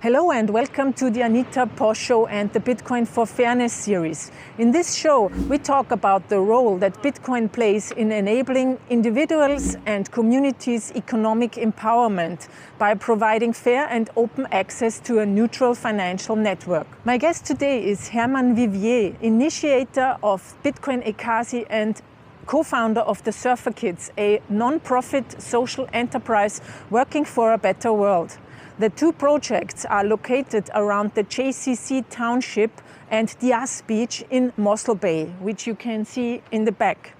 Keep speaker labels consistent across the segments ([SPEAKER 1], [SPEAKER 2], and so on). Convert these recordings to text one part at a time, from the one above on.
[SPEAKER 1] Hello and welcome to the Anita Posch Show and the Bitcoin for Fairness series. In this show, we talk about the role that Bitcoin plays in enabling individuals and communities' economic empowerment by providing fair and open access to a neutral financial network. My guest today is Hermann Vivier, initiator of Bitcoin Ekasi and co-founder of the Surfer Kids, a non-profit social enterprise working for a better world. The two projects are located around the JCC Township and Diaz Beach in Mossel Bay, which you can see in the back.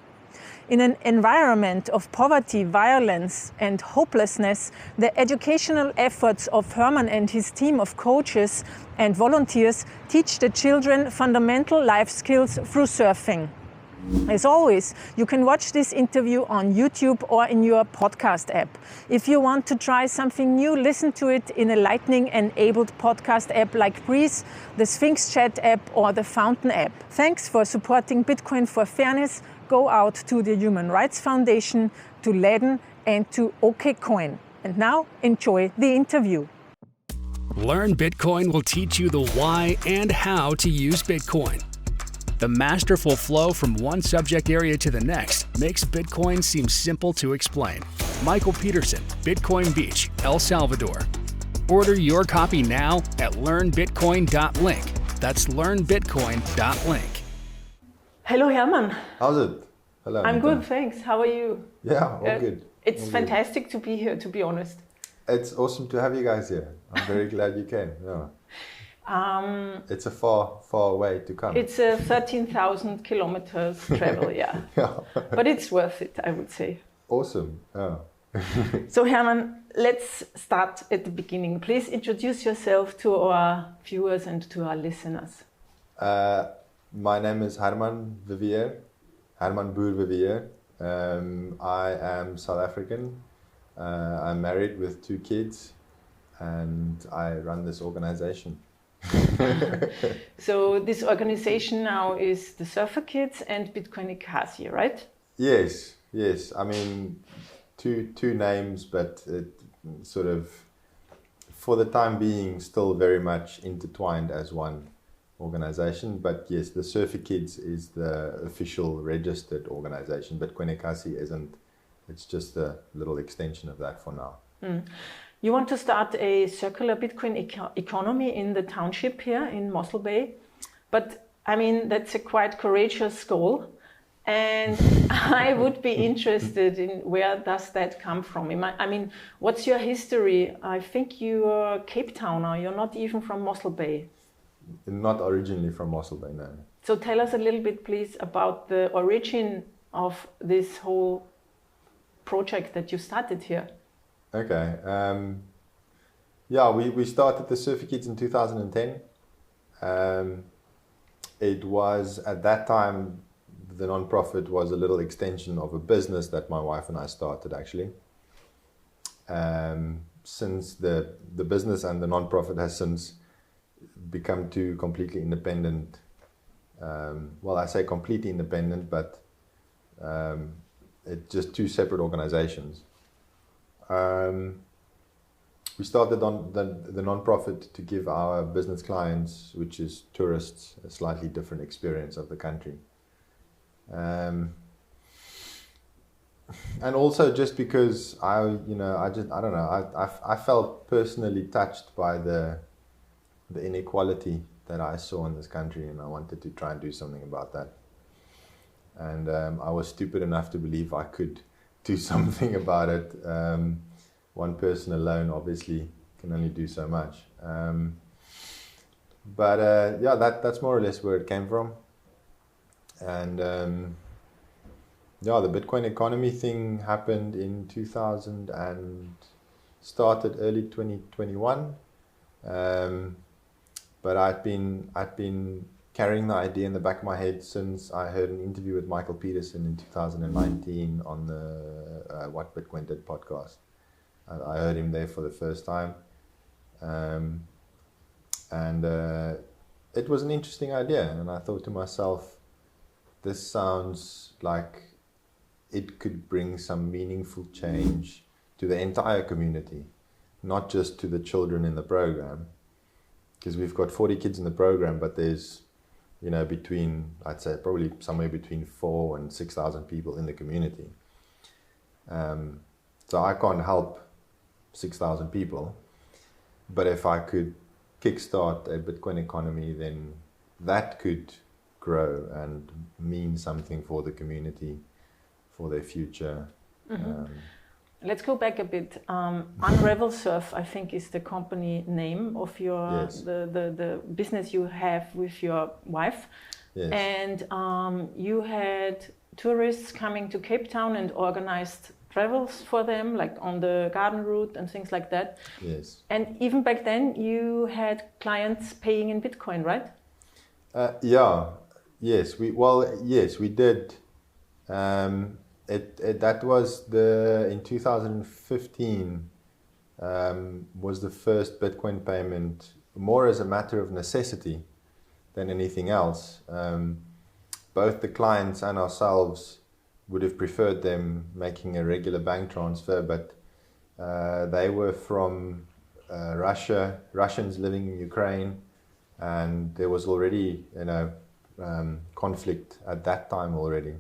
[SPEAKER 1] In an environment of poverty, violence and hopelessness, the educational efforts of Hermann and his team of coaches and volunteers teach the children fundamental life skills through surfing. As always, you can watch this interview on YouTube or in your podcast app. If you want to try something new, listen to it in a Lightning-enabled podcast app like Breeze, the Sphinx Chat app or the Fountain app. Thanks for supporting Bitcoin for Fairness. Go out to the Human Rights Foundation, to Leden and to OKCoin. And now, enjoy the interview.
[SPEAKER 2] Learn Bitcoin will teach you the why and how to use Bitcoin. The masterful flow from one subject area to the next makes Bitcoin seem simple to explain. Michael Peterson, Bitcoin Beach, El Salvador. Order your copy now at learnbitcoin.link. That's learnbitcoin.link.
[SPEAKER 1] Hello, Hermann.
[SPEAKER 3] How's it? Hello.
[SPEAKER 1] I'm good, thanks. How are you?
[SPEAKER 3] Yeah, all good.
[SPEAKER 1] It's
[SPEAKER 3] all
[SPEAKER 1] fantastic to be here, to be honest.
[SPEAKER 3] It's awesome to have you guys here. I'm very glad you came. Yeah. It's a far way to come.
[SPEAKER 1] It's 13,000 kilometers travel, yeah.
[SPEAKER 3] Yeah.
[SPEAKER 1] But it's worth it, I would say.
[SPEAKER 3] Awesome. Yeah.
[SPEAKER 1] So Hermann, let's start at the beginning. Please introduce yourself to our viewers and to our listeners.
[SPEAKER 3] My name is Hermann Vivier, Hermann Boer Vivier. I am South African. I'm married with 2 kids and I run this organization.
[SPEAKER 1] So this organization now is the Surfer Kids and Bitcoin Ekasi, right?
[SPEAKER 3] Yes. I mean, two names, but it sort of, for the time being, still very much intertwined as one organization. But yes, the Surfer Kids is the official registered organization. Bitcoin Ekasi isn't. It's just a little extension of that for now.
[SPEAKER 1] Mm. You want to start a circular Bitcoin economy in the township here in Mossel Bay. But I mean, that's a quite courageous goal. And I would be interested in where does that come from? I mean, what's your history? I think you're Cape Towner. You're not even from Mossel Bay.
[SPEAKER 3] Not originally from Mossel Bay, no.
[SPEAKER 1] So tell us a little bit, please, about the origin of this whole project that you started here.
[SPEAKER 3] Okay. We started the Surfer Kids in 2010. It was, at that time, the non-profit was a little extension of a business that my wife and I started, actually. Since the business and the non-profit has since become two completely independent, I say completely independent, but it's just 2 separate organizations. We started on the non-profit to give our business clients, which is tourists, a slightly different experience of the country. And also just because I felt personally touched by the inequality that I saw in this country, and I wanted to try and do something about that. And I was stupid enough to believe I could do something about it. One person alone obviously can only do so much. That's more or less where it came from. And the Bitcoin economy thing happened in 2000 and started early 2021. But I'd been carrying the idea in the back of my head since I heard an interview with Michael Peterson in 2019 on the What Bitcoin Did podcast. I heard him there for the first time. It was an interesting idea. And I thought to myself, this sounds like it could bring some meaningful change to the entire community, not just to the children in the program, because we've got 40 kids in the program, but there's, you know, I'd say probably somewhere between 4,000 and 6,000 people in the community. So I can't help 6,000 people, but if I could kickstart a Bitcoin economy, then that could grow and mean something for the community, for their future.
[SPEAKER 1] Let's go back a bit. Unravel Surf, I think, is the company name of your
[SPEAKER 3] Yes.
[SPEAKER 1] the business you have with your wife.
[SPEAKER 3] Yes.
[SPEAKER 1] And you had tourists coming to Cape Town and organized travels for them, like on the garden route and things like that.
[SPEAKER 3] Yes.
[SPEAKER 1] And even back then, you had clients paying in Bitcoin, right?
[SPEAKER 3] Yes. We did. That was in 2015 was the first Bitcoin payment, more as a matter of necessity than anything else. Both the clients and ourselves would have preferred them making a regular bank transfer, but they were from Russia, Russians living in Ukraine, and there was already, conflict at that time already.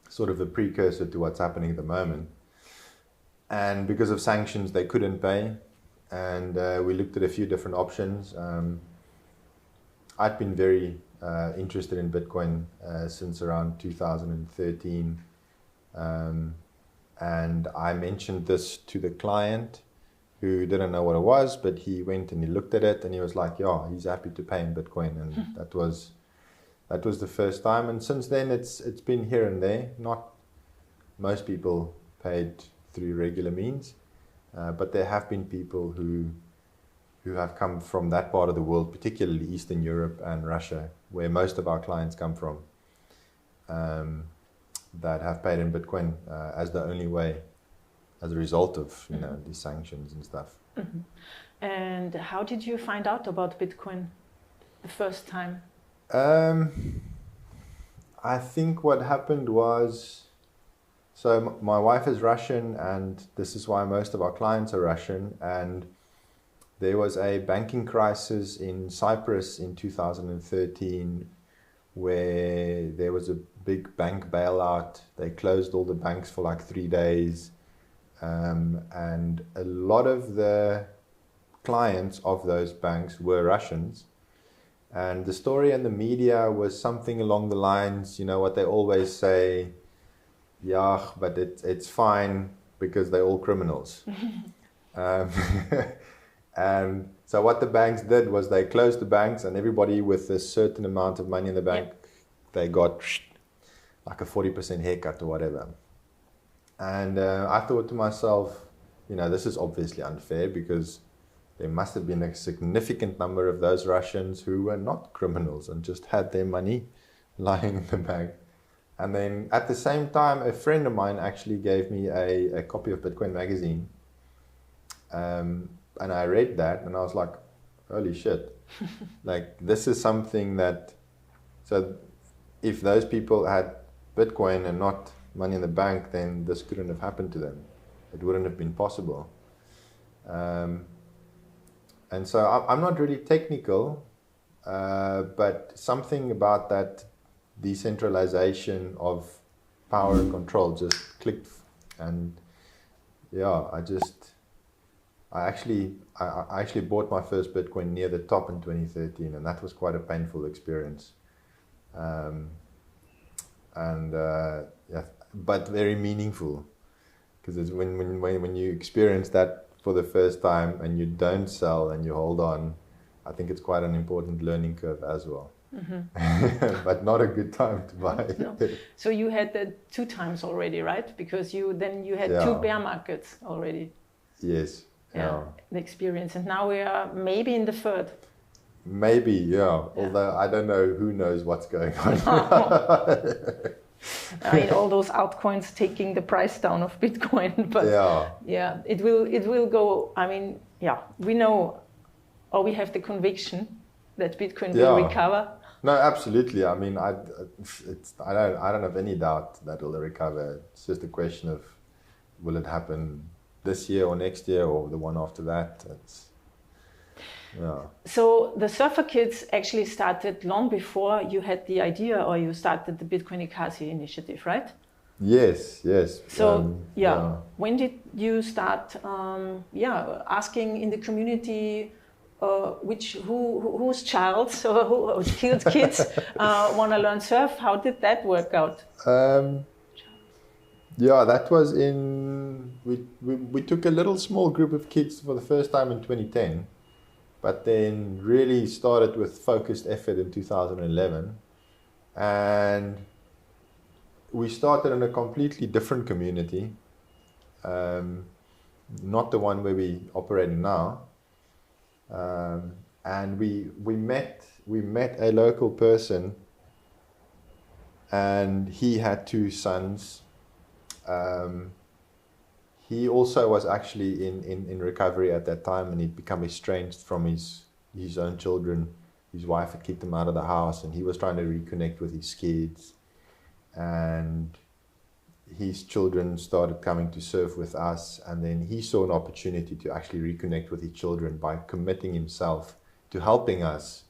[SPEAKER 3] Sort of a precursor to what's happening at the moment. And because of sanctions, they couldn't pay. And we looked at a few different options. I'd been very interested in Bitcoin since around 2013. And I mentioned this to the client who didn't know what it was, but he went and he looked at it and he was like, yeah, he's happy to pay in Bitcoin. And that was the first time, and since then it's been here and there. Not most people paid through regular means, but there have been people who have come from that part of the world, particularly Eastern Europe and Russia, where most of our clients come from, that have paid in Bitcoin as the only way, as a result of these sanctions and stuff.
[SPEAKER 1] Mm-hmm. And how did you find out about Bitcoin the first time?
[SPEAKER 3] I think what happened was, so my wife is Russian, and this is why most of our clients are Russian, and there was a banking crisis in Cyprus in 2013 where there was a big bank bailout. They closed all the banks for like 3 days, and a lot of the clients of those banks were Russians. And the story in the media was something along the lines, what they always say, yeah, but it's fine because they're all criminals. And so what the banks did was they closed the banks, and everybody with a certain amount of money in the bank, they got like a 40% haircut or whatever. And I thought to myself, this is obviously unfair, because there must have been a significant number of those Russians who were not criminals and just had their money lying in the bank. And then at the same time, a friend of mine actually gave me a copy of Bitcoin magazine. And I read that and I was like, holy shit. Like, this is something that, so if those people had Bitcoin and not money in the bank, then this couldn't have happened to them. It wouldn't have been possible. And so I'm not really technical, but something about that decentralization of power and control just clicked. And yeah, I actually bought my first Bitcoin near the top in 2013, and that was quite a painful experience. But very meaningful, because it's when you experience that for the first time and you don't sell and you hold on, I think it's quite an important learning curve as well. Mm-hmm. But not a good time to buy.
[SPEAKER 1] No. So you had that 2 times already, right? Because you had 2 bear markets already.
[SPEAKER 3] Yes. Yeah.
[SPEAKER 1] The experience, and now we are maybe in the 3rd.
[SPEAKER 3] Maybe, yeah. Although I don't know, who knows what's going on.
[SPEAKER 1] I mean, all those altcoins taking the price down of Bitcoin, but it will go. I mean, we know, or we have the conviction that Bitcoin will recover.
[SPEAKER 3] No, absolutely. I mean, I don't have any doubt that it'll recover. It's just a question of, will it happen this year or next year or the one after that? Yeah.
[SPEAKER 1] So the surfer kids actually started long before you had the idea or you started the Bitcoin Ekasi initiative, right?
[SPEAKER 3] Yes, yes.
[SPEAKER 1] So when did you start asking in the community whose child or whose kids want to learn surf? How did that work out?
[SPEAKER 3] That was we took a little small group of kids for the first time in 2010, but then really started with focused effort in 2011, and we started in a completely different community, not the one where we operating now, and we met a local person, and he had two sons. He also was actually in recovery at that time, and he'd become estranged from his own children. His wife had kicked him out of the house, and he was trying to reconnect with his kids. And his children started coming to surf with us, and then he saw an opportunity to actually reconnect with his children by committing himself to helping us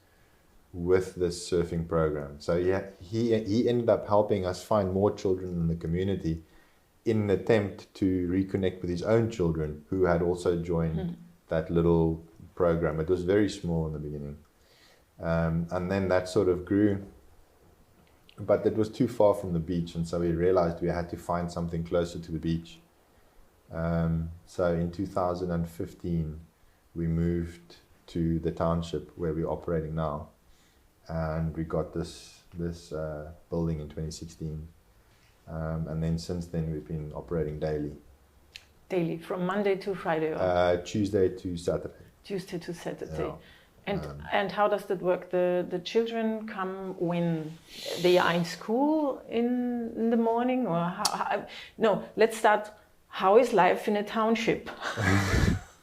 [SPEAKER 3] with this surfing program. So he ended up helping us find more children in the community in an attempt to reconnect with his own children who had also joined that little program. It was very small in the beginning. And then that sort of grew, but it was too far from the beach, and so we realized we had to find something closer to the beach. So in 2015, we moved to the Township where we're operating now, and we got this building in 2016. And then since then we've been operating daily.
[SPEAKER 1] Daily, from Monday to Friday?
[SPEAKER 3] Tuesday to Saturday.
[SPEAKER 1] Tuesday to Saturday.
[SPEAKER 3] Yeah.
[SPEAKER 1] And how does that work? The children come when they are in school in the morning, or no? Let's start. How is life in a township?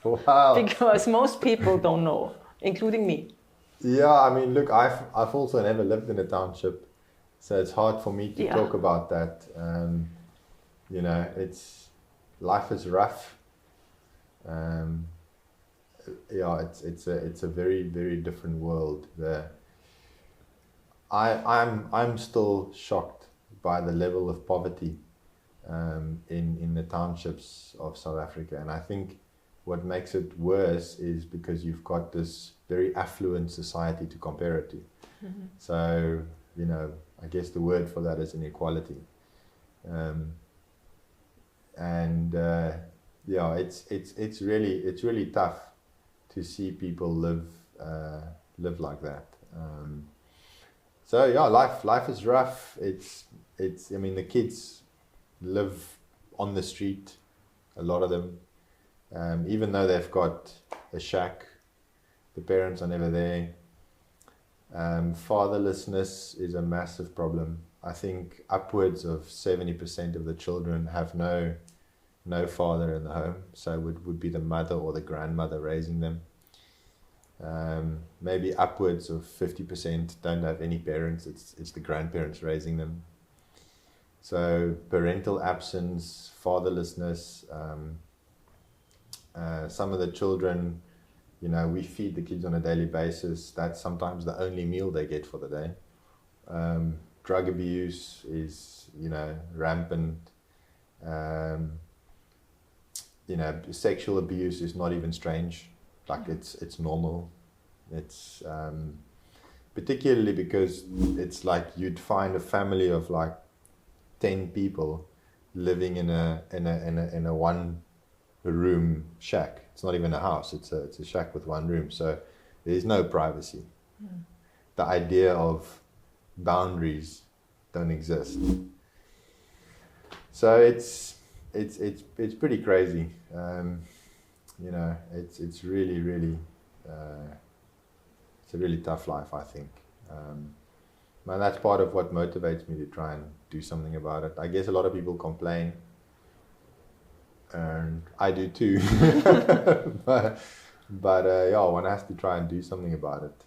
[SPEAKER 3] Wow.
[SPEAKER 1] Because most people don't know, including me.
[SPEAKER 3] Yeah, I mean, look, I've also never lived in a township, so it's hard for me to talk about that. Life is rough. It's a very, very different world there. I'm still shocked by the level of poverty in the townships of South Africa, and I think what makes it worse is because you've got this very affluent society to compare it to. Mm-hmm. So I guess the word for that is inequality, it's really tough to see people live like that. Life is rough. The kids live on the street, a lot of them, even though they've got a shack, the parents are never there. Fatherlessness is a massive problem. I think upwards of 70% of the children have no father in the home, so it would be the mother or the grandmother raising them. Maybe upwards of 50% don't have any parents, it's the grandparents raising them. So parental absence, fatherlessness, some of the children, we feed the kids on a daily basis. That's sometimes the only meal they get for the day. Drug abuse is, rampant. Sexual abuse is not even strange. Like it's normal. It's particularly because it's like you'd find a family of like 10 people living in a one room shack. It's not even a house. It's a shack with one room. So there's no privacy. Mm. The idea of boundaries don't exist. So it's pretty crazy. It's really, really, it's a really tough life, I think. And that's part of what motivates me to try and do something about it. I guess a lot of people complain, and I do too. but one has to try and do something about it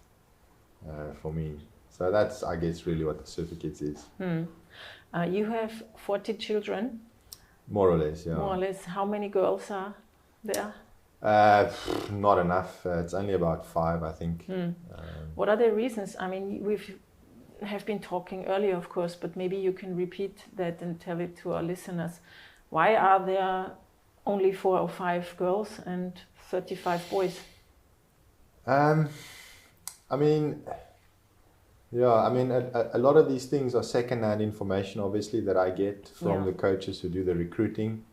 [SPEAKER 3] for me. So that's, I guess, really what the Surfer Kids is.
[SPEAKER 1] You have 40 children?
[SPEAKER 3] More or less, yeah.
[SPEAKER 1] More or less. How many girls are there?
[SPEAKER 3] Not enough. It's only about 5, I think.
[SPEAKER 1] What are the reasons? I mean, have been talking earlier, of course, but maybe you can repeat that and tell it to our listeners. Why are there only 4 or 5 girls and 35 boys?
[SPEAKER 3] I mean, a lot of these things are second-hand information, obviously, that I get from the coaches who do the recruiting.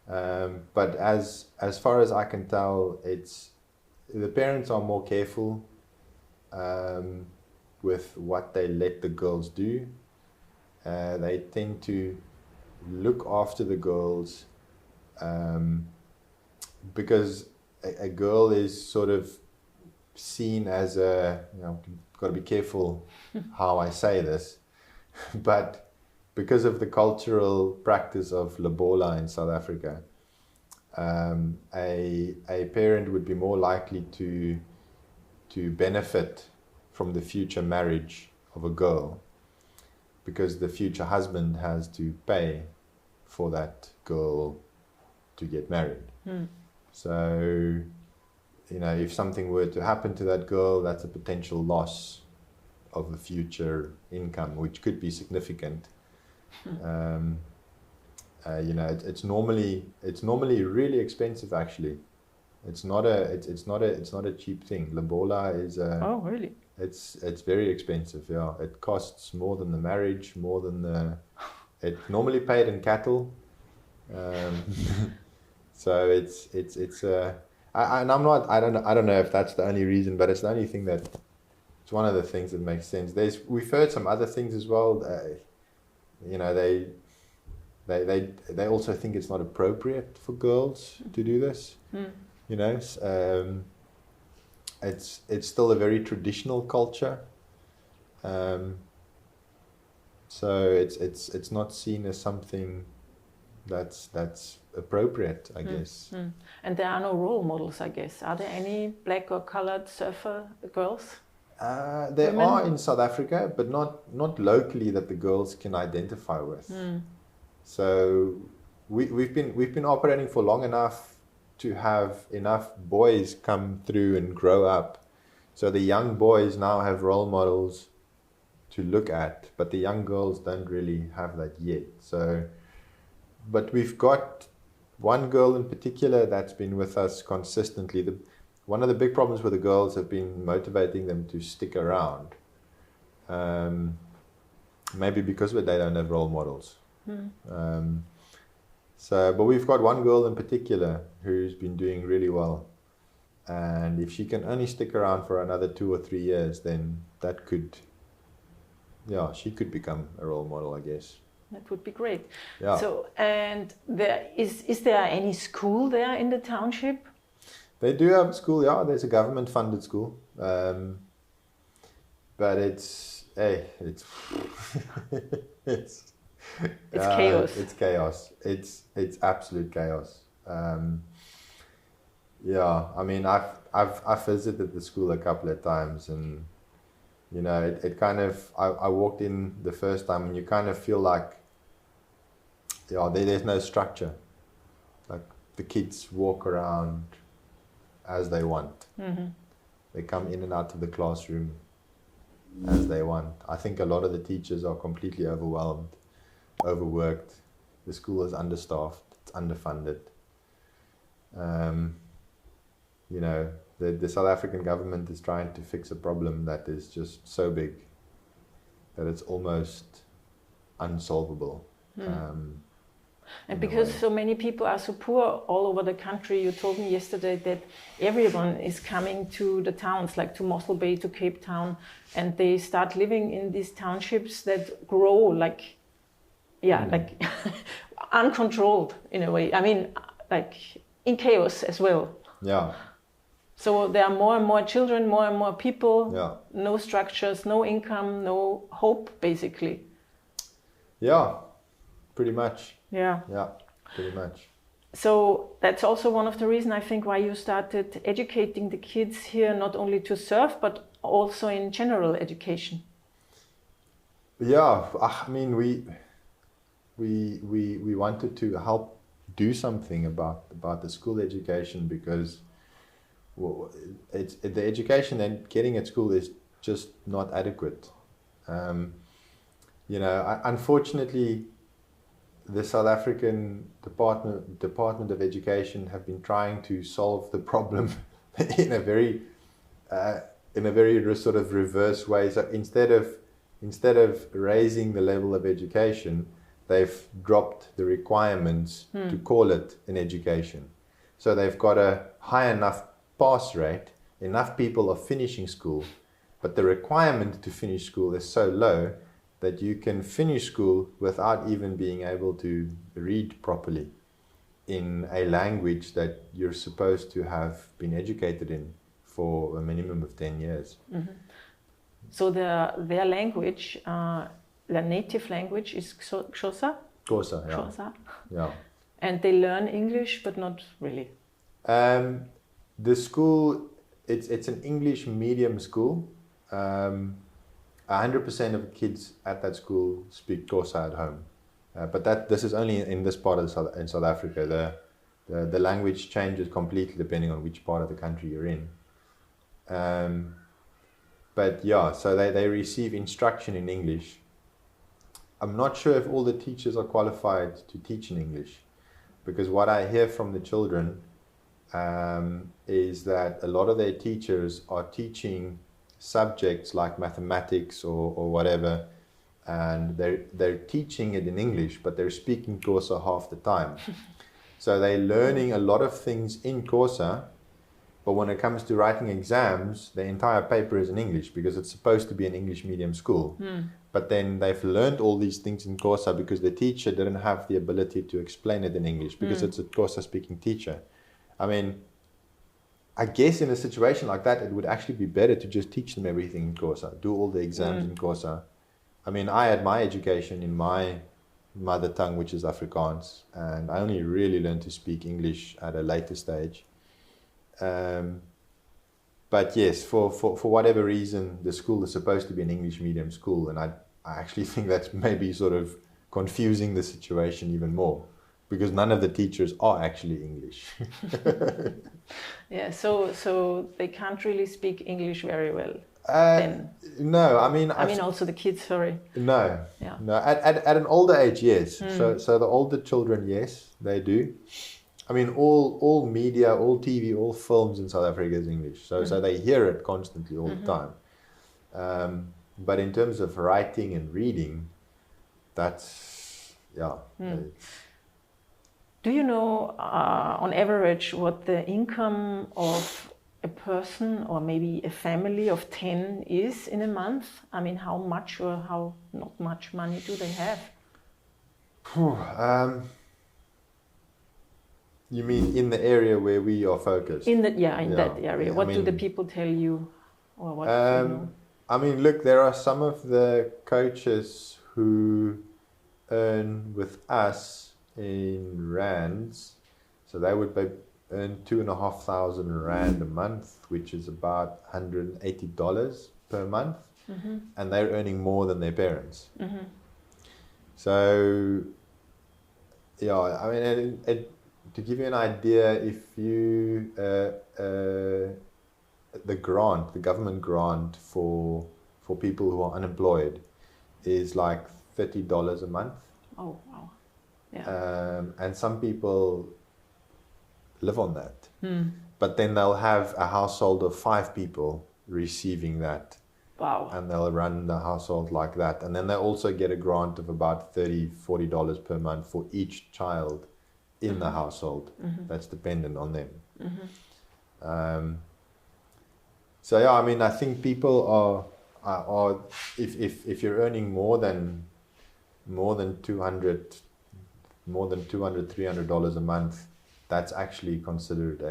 [SPEAKER 3] But as far as I can tell, the parents are more careful with what they let the girls do. They tend to look after the girls because a girl is sort of seen as got to be careful how I say this, but because of the cultural practice of lobola in South Africa, a parent would be more likely to benefit from the future marriage of a girl because the future husband has to pay for that girl to get married. So, if something were to happen to that girl, that's a potential loss of the future income, which could be significant. It's normally really expensive. Actually, it's not a cheap thing. Lobola is
[SPEAKER 1] oh, really?
[SPEAKER 3] It's very expensive. Yeah, it costs more than the marriage, more than it normally paid in cattle. So it's I don't know if that's the only reason, but it's the only thing it's one of the things that makes sense. We've heard some other things as well. They also think it's not appropriate for girls to do this. It's still a very traditional culture. So it's not seen as something that's appropriate, I guess.
[SPEAKER 1] And there are no role models, I guess. Are there any black or colored surfer girls?
[SPEAKER 3] There are in South Africa, but not locally that the girls can identify with. So we've been operating for long enough to have enough boys come through and grow up. So the young boys now have role models to look at, but the young girls don't really have that yet. So, but we've got one girl in particular that's been with us consistently. One of the big problems with the girls have been motivating them to stick around. Maybe because they don't have role models. But we've got one girl in particular who's been doing really well. And if she can only stick around for another 2 or 3 years, then she could become a role model, I guess.
[SPEAKER 1] That would be great.
[SPEAKER 3] Yeah.
[SPEAKER 1] So, and is there any school there in the township?
[SPEAKER 3] They do have a school, yeah. There's a government-funded school, but it's
[SPEAKER 1] chaos.
[SPEAKER 3] It's chaos. It's absolute chaos. I mean, I've visited the school a couple of times, and it kind of I walked in the first time, and you kind of feel like there's no structure. Like the kids walk around as they want. They come in and out of the classroom as they want. I think a lot of the teachers are completely overwhelmed, overworked. The school is understaffed, it's underfunded. The South African government is trying to fix a problem that is just so big that it's almost unsolvable.
[SPEAKER 1] And because so many people are so poor all over the country, you told me yesterday that everyone is coming to the towns, like to Mossel Bay, to Cape Town, and they start living in these townships that grow like uncontrolled in a way. I mean, like in chaos as well.
[SPEAKER 3] Yeah.
[SPEAKER 1] So there are more and more children, more and more people,
[SPEAKER 3] no
[SPEAKER 1] structures, no income, no hope, basically.
[SPEAKER 3] Yeah, pretty much.
[SPEAKER 1] Yeah,
[SPEAKER 3] pretty much.
[SPEAKER 1] So that's also one of the reasons, I think, why you started educating the kids here, not only to surf, but also in general education. Yeah,
[SPEAKER 3] I mean, we wanted to help do something about the school education, because the education they're getting at school is just not adequate. Unfortunately, the South African Department of Education have been trying to solve the problem in a very sort of reverse way. So instead of raising the level of education, they've dropped the requirements to call it an education. So they've got a high enough pass rate, enough people are finishing school, but the requirement to finish school is so low that you can finish school without even being able to read properly in a language that you're supposed to have been educated in for a minimum of 10 years.
[SPEAKER 1] Mm-hmm. So their language, their native language is Xhosa?
[SPEAKER 3] Xhosa, yeah.
[SPEAKER 1] Xhosa.
[SPEAKER 3] Yeah.
[SPEAKER 1] And they learn English, but not really?
[SPEAKER 3] The school, it's an English medium school. 100% of kids at that school speak Xhosa at home. But this is only in this part of South Africa. The language changes completely depending on which part of the country you're in. But yeah, so they receive instruction in English. I'm not sure if all the teachers are qualified to teach in English, because what I hear from the children is that a lot of their teachers are teaching subjects like mathematics or whatever, and they're teaching it in English, but they're speaking Xhosa half the time. So they're learning a lot of things in Xhosa, but when it comes to writing exams, the entire paper is in English because it's supposed to be an English medium school. But then they've learned all these things in Xhosa because the teacher didn't have the ability to explain it in English because it's a Xhosa speaking teacher. I mean, I guess in a situation like that, it would actually be better to just teach them everything in Xhosa, do all the exams in Xhosa. I mean, I had my education in my mother tongue, which is Afrikaans, and I only really learned to speak English at a later stage. But yes, for whatever reason, the school is supposed to be an English medium school, and I actually think that's maybe sort of confusing the situation even more, because none of the teachers are actually English.
[SPEAKER 1] Yeah, so they can't really speak English very well. Then.
[SPEAKER 3] No, I mean
[SPEAKER 1] also the kids. Sorry.
[SPEAKER 3] No,
[SPEAKER 1] yeah.
[SPEAKER 3] No. At an older age, yes. So the older children, yes, they do. I mean, all media, all TV, all films in South Africa is English. So they hear it constantly all the time. But in terms of writing and reading, that's
[SPEAKER 1] Do you know, on average, what the income of a person or maybe a family of 10 is in a month? I mean, how much or how not much money do they have?
[SPEAKER 3] You mean in the area where we are focused?
[SPEAKER 1] That area. Yeah, what do the people tell you? Or what do you know?
[SPEAKER 3] I mean, look, there are some of the coaches who earn with us in rands, so they would earn 2,500 rand a month, which is about $180 per month, and they're earning more than their parents. So, yeah, I mean, to give you an idea, if you the government grant for people who are unemployed is like $30 a month.
[SPEAKER 1] Oh wow! Yeah.
[SPEAKER 3] And some people live on that, but then they'll have a household of 5 people receiving that.
[SPEAKER 1] Wow!
[SPEAKER 3] And they'll run the household like that, and then they also get a grant of about $30-40 per month for each child in the household that's dependent on them. So yeah, I mean, I think people are if you're earning more than $200, $300 a month, that's actually considered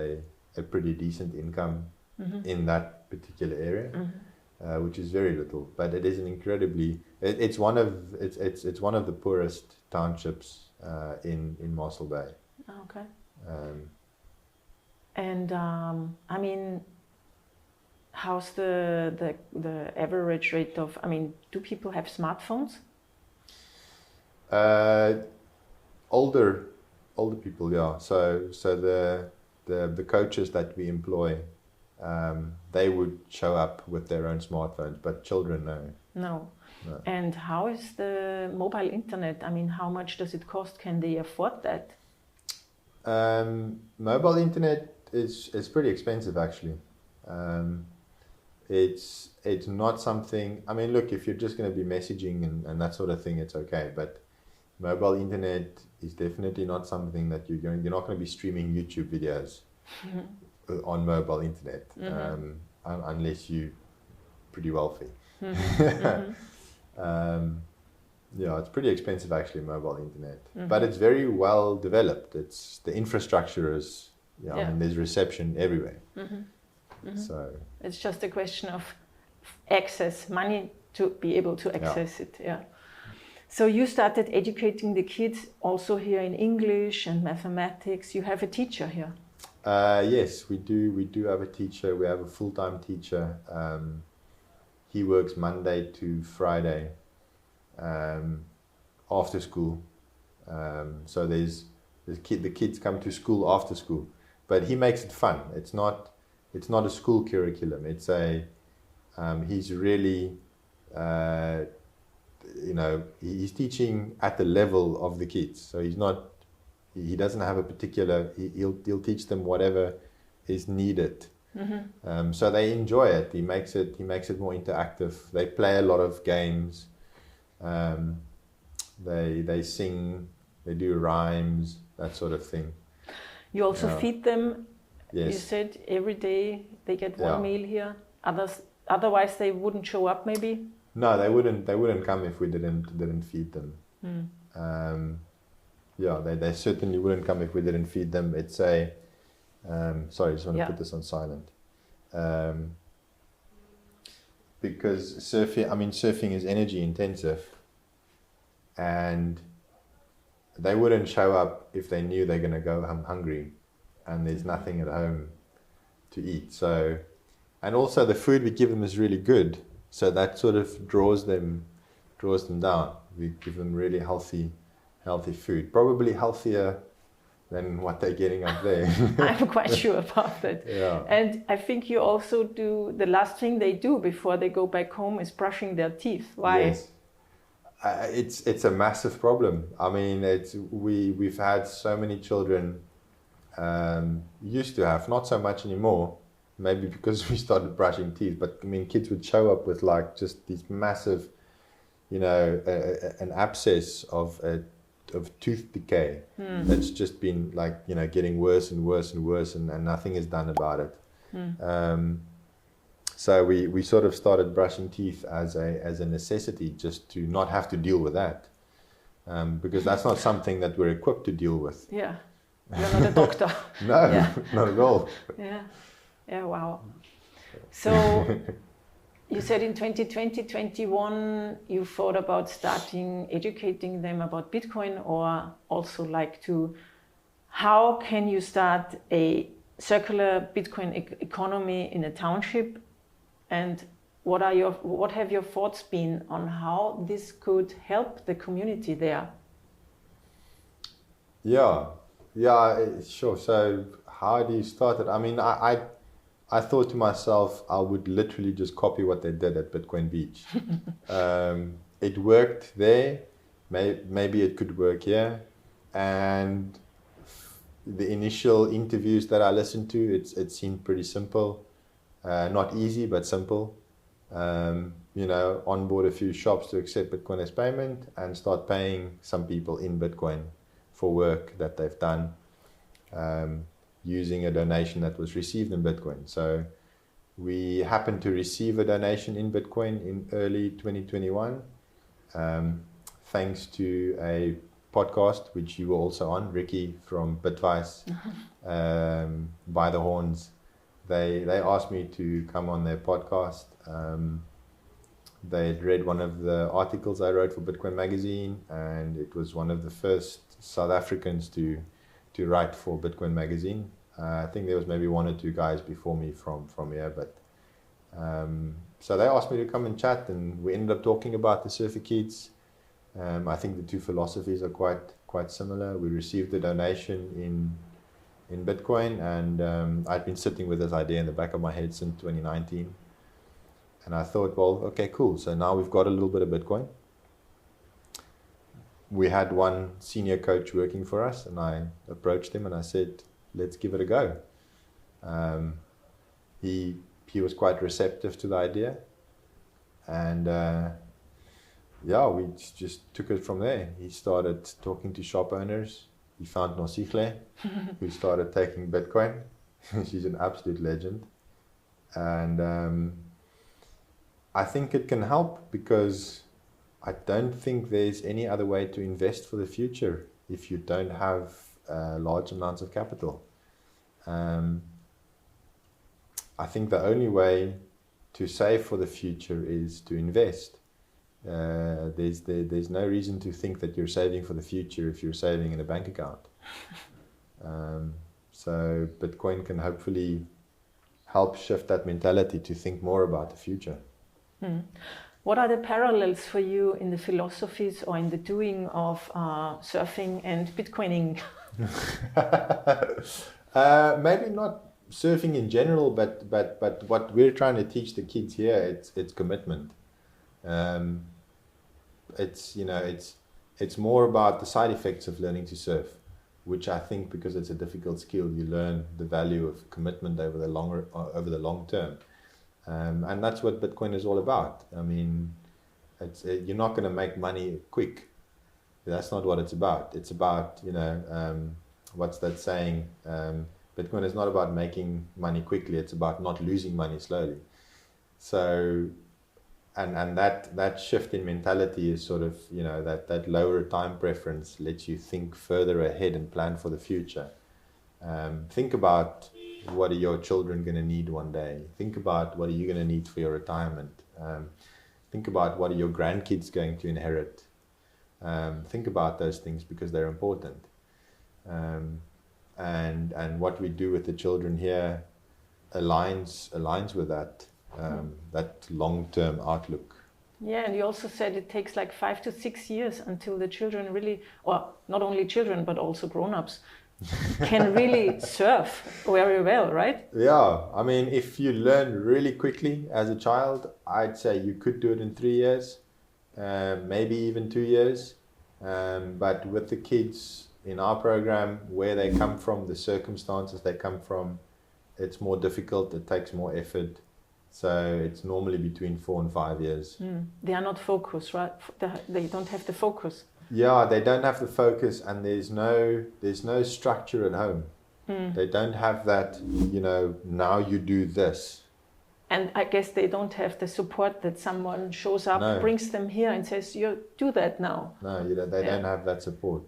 [SPEAKER 3] a pretty decent income in that particular area, which is very little, but it is an incredibly. It's one of the poorest townships in Mossel Bay.
[SPEAKER 1] Okay. I mean, how's the average rate of? I mean, do people have smartphones?
[SPEAKER 3] Older Older people, yeah. So the coaches that we employ, they would show up with their own smartphones, but children, no.
[SPEAKER 1] No. And how is the mobile internet? I mean, how much does it cost? Can they afford that?
[SPEAKER 3] Mobile internet is pretty expensive, actually. It's not something. I mean, look, if you're just going to be messaging and that sort of thing, it's okay. But mobile internet is definitely not something that you're not going to be streaming YouTube videos on mobile internet, unless you're pretty wealthy. Yeah, it's pretty expensive, actually, mobile internet, but it's very well developed. The infrastructure is, I mean, there's reception everywhere. So
[SPEAKER 1] it's just a question of access, money to be able to access it. Yeah. So you started educating the kids also here in English and mathematics. You have a teacher here.
[SPEAKER 3] Yes, we do. We do have a teacher. We have a full-time teacher. He works Monday to Friday after school. So the kids come to school after school, but he makes it fun. It's not a school curriculum. It's he's really, he's teaching at the level of the kids. So he doesn't have a particular, he'll teach them whatever is needed. So they enjoy it. He makes it more interactive. They play a lot of games. They sing, they do rhymes, that sort of thing.
[SPEAKER 1] You also feed them.
[SPEAKER 3] Yes.
[SPEAKER 1] You said every day they get one meal here. Otherwise they wouldn't show up, maybe.
[SPEAKER 3] No, they wouldn't come if we didn't feed them. They certainly wouldn't come if we didn't feed them. It's sorry, I just want to put this on silent. Because surfing is energy intensive, and they wouldn't show up if they knew they're going to go home hungry and there's nothing at home to eat. So, and also the food we give them is really good, so that sort of draws them down. We give them really healthy food, probably healthier than what they're getting up there.
[SPEAKER 1] I'm quite sure about that.
[SPEAKER 3] Yeah.
[SPEAKER 1] And I think you also do, the last thing they do before they go back home is brushing their teeth. Why?
[SPEAKER 3] Yes. It's a massive problem. I mean, we've had so many children, used to have, not so much anymore, maybe because we started brushing teeth, but I mean, kids would show up with like just these massive, an abscess of tooth decay that's just been like, getting worse and worse and worse, and nothing is done about it. So we sort of started brushing teeth as a necessity, just to not have to deal with that, because that's not something that we're equipped to deal with.
[SPEAKER 1] Yeah, you're not a doctor.
[SPEAKER 3] No, not at all.
[SPEAKER 1] Yeah, wow. So you said in 2020-21 you thought about starting educating them about Bitcoin, or also how can you start a circular Bitcoin economy in a township, and what have your thoughts been on how this could help the community there? Yeah, sure. So how do you start it? I mean, I thought to myself, I would literally just copy what they did at Bitcoin Beach. It worked there, maybe it could work here. And the initial interviews that I listened to, it seemed pretty simple. Not easy, but simple. Onboard a few shops to accept Bitcoin as payment and start paying some people in Bitcoin for work that they've done, using a donation that was received in Bitcoin. So we happened to receive a donation in Bitcoin in early 2021, thanks to a podcast which you were also on, Ricky from Bitvice, By the Horns. They asked me to come on their podcast. They had read one of the articles I wrote for Bitcoin Magazine, and it was one of the first South Africans to write for Bitcoin Magazine. I think there was maybe one or two guys before me from here, but so they asked me to come and chat, and we ended up talking about the surfer kids. I think the two philosophies are
[SPEAKER 3] quite similar. We received a donation in Bitcoin, and I'd been sitting with this idea in the back of my head since 2019. And I thought, well, okay, cool. So now we've got a little bit of Bitcoin. We had one senior coach working for us, and I approached him and I said, let's give it a go. He was quite receptive to the idea. And we just took it from there. He started talking to shop owners. He found Nosihle, who started taking Bitcoin. She's an absolute legend. And I think it can help, because I don't think there's any other way to invest for the future if you don't have large amounts of capital. I think the only way to save for the future is to invest. There's no reason to think that you're saving for the future if you're saving in a bank account. So Bitcoin can hopefully help shift that mentality to think more about the future.
[SPEAKER 1] What are the parallels for you in the philosophies or in the doing of surfing and Bitcoining?
[SPEAKER 3] Maybe not surfing in general, but what we're trying to teach the kids here, it's commitment. It's more about the side effects of learning to surf, which I think, because it's a difficult skill, you learn the value of commitment over the long term. And that's what Bitcoin is all about. I mean, you're not going to make money quick. That's not what it's about. It's about, what's that saying? Bitcoin is not about making money quickly. It's about not losing money slowly. So, and that shift in mentality is sort of, that lower time preference lets you think further ahead and plan for the future. Think about, what are your children going to need one day? Think about, what are you going to need for your retirement? Think about, what are your grandkids going to inherit? Think about those things, because they're important. And what we do with the children here aligns with that, that long-term outlook.
[SPEAKER 1] Yeah, and you also said it takes like 5 to 6 years until the children really, or not only children, but also grown-ups, can really surf very well, right?
[SPEAKER 3] Yeah, I mean, if you learn really quickly as a child, I'd say you could do it in 3 years, maybe even 2 years. But with the kids in our program, where they come from, the circumstances they come from, it's more difficult, it takes more effort. So it's normally between 4 and 5 years.
[SPEAKER 1] They are not focused, right? They don't have the focus.
[SPEAKER 3] Yeah, they don't have the focus, and there's no structure at home. They don't have that, now you do this.
[SPEAKER 1] And I guess they don't have the support that someone shows up, brings them here and says, you do that now.
[SPEAKER 3] No, they don't have that support.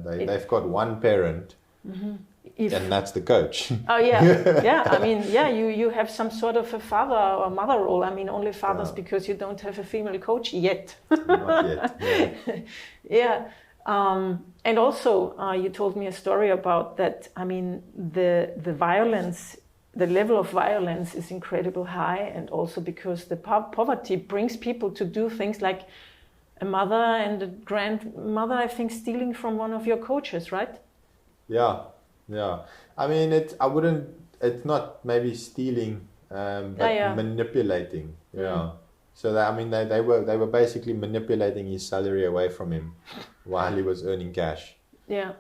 [SPEAKER 3] They've got one parent, and that's the coach.
[SPEAKER 1] Oh, yeah. Yeah, I mean, you have some sort of a father or mother role. I mean, only fathers, because you don't have a female coach yet.
[SPEAKER 3] Not yet.
[SPEAKER 1] Yeah. And also, you told me a story about that. I mean, the violence, the level of violence is incredibly high, and also because the poverty brings people to do things like a mother and a grandmother, I think, stealing from one of your coaches, right?
[SPEAKER 3] Yeah. I mean, it's not maybe stealing, but manipulating. Yeah. So they were basically manipulating his salary away from him while he was earning cash.
[SPEAKER 1] Yeah.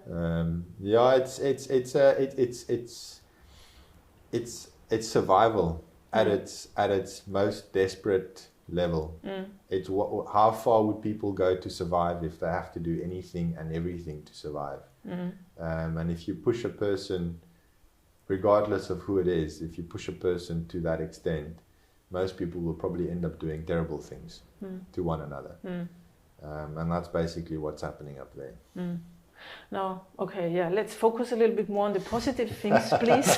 [SPEAKER 3] It's survival at its most desperate level. It's how far would people go to survive if they have to do anything and everything to survive? And if you push a person, regardless of who it is, if you push a person to that extent, most people will probably end up doing terrible things to one another. And that's basically what's happening up there.
[SPEAKER 1] No, okay, yeah. Let's focus a little bit more on the positive things, please.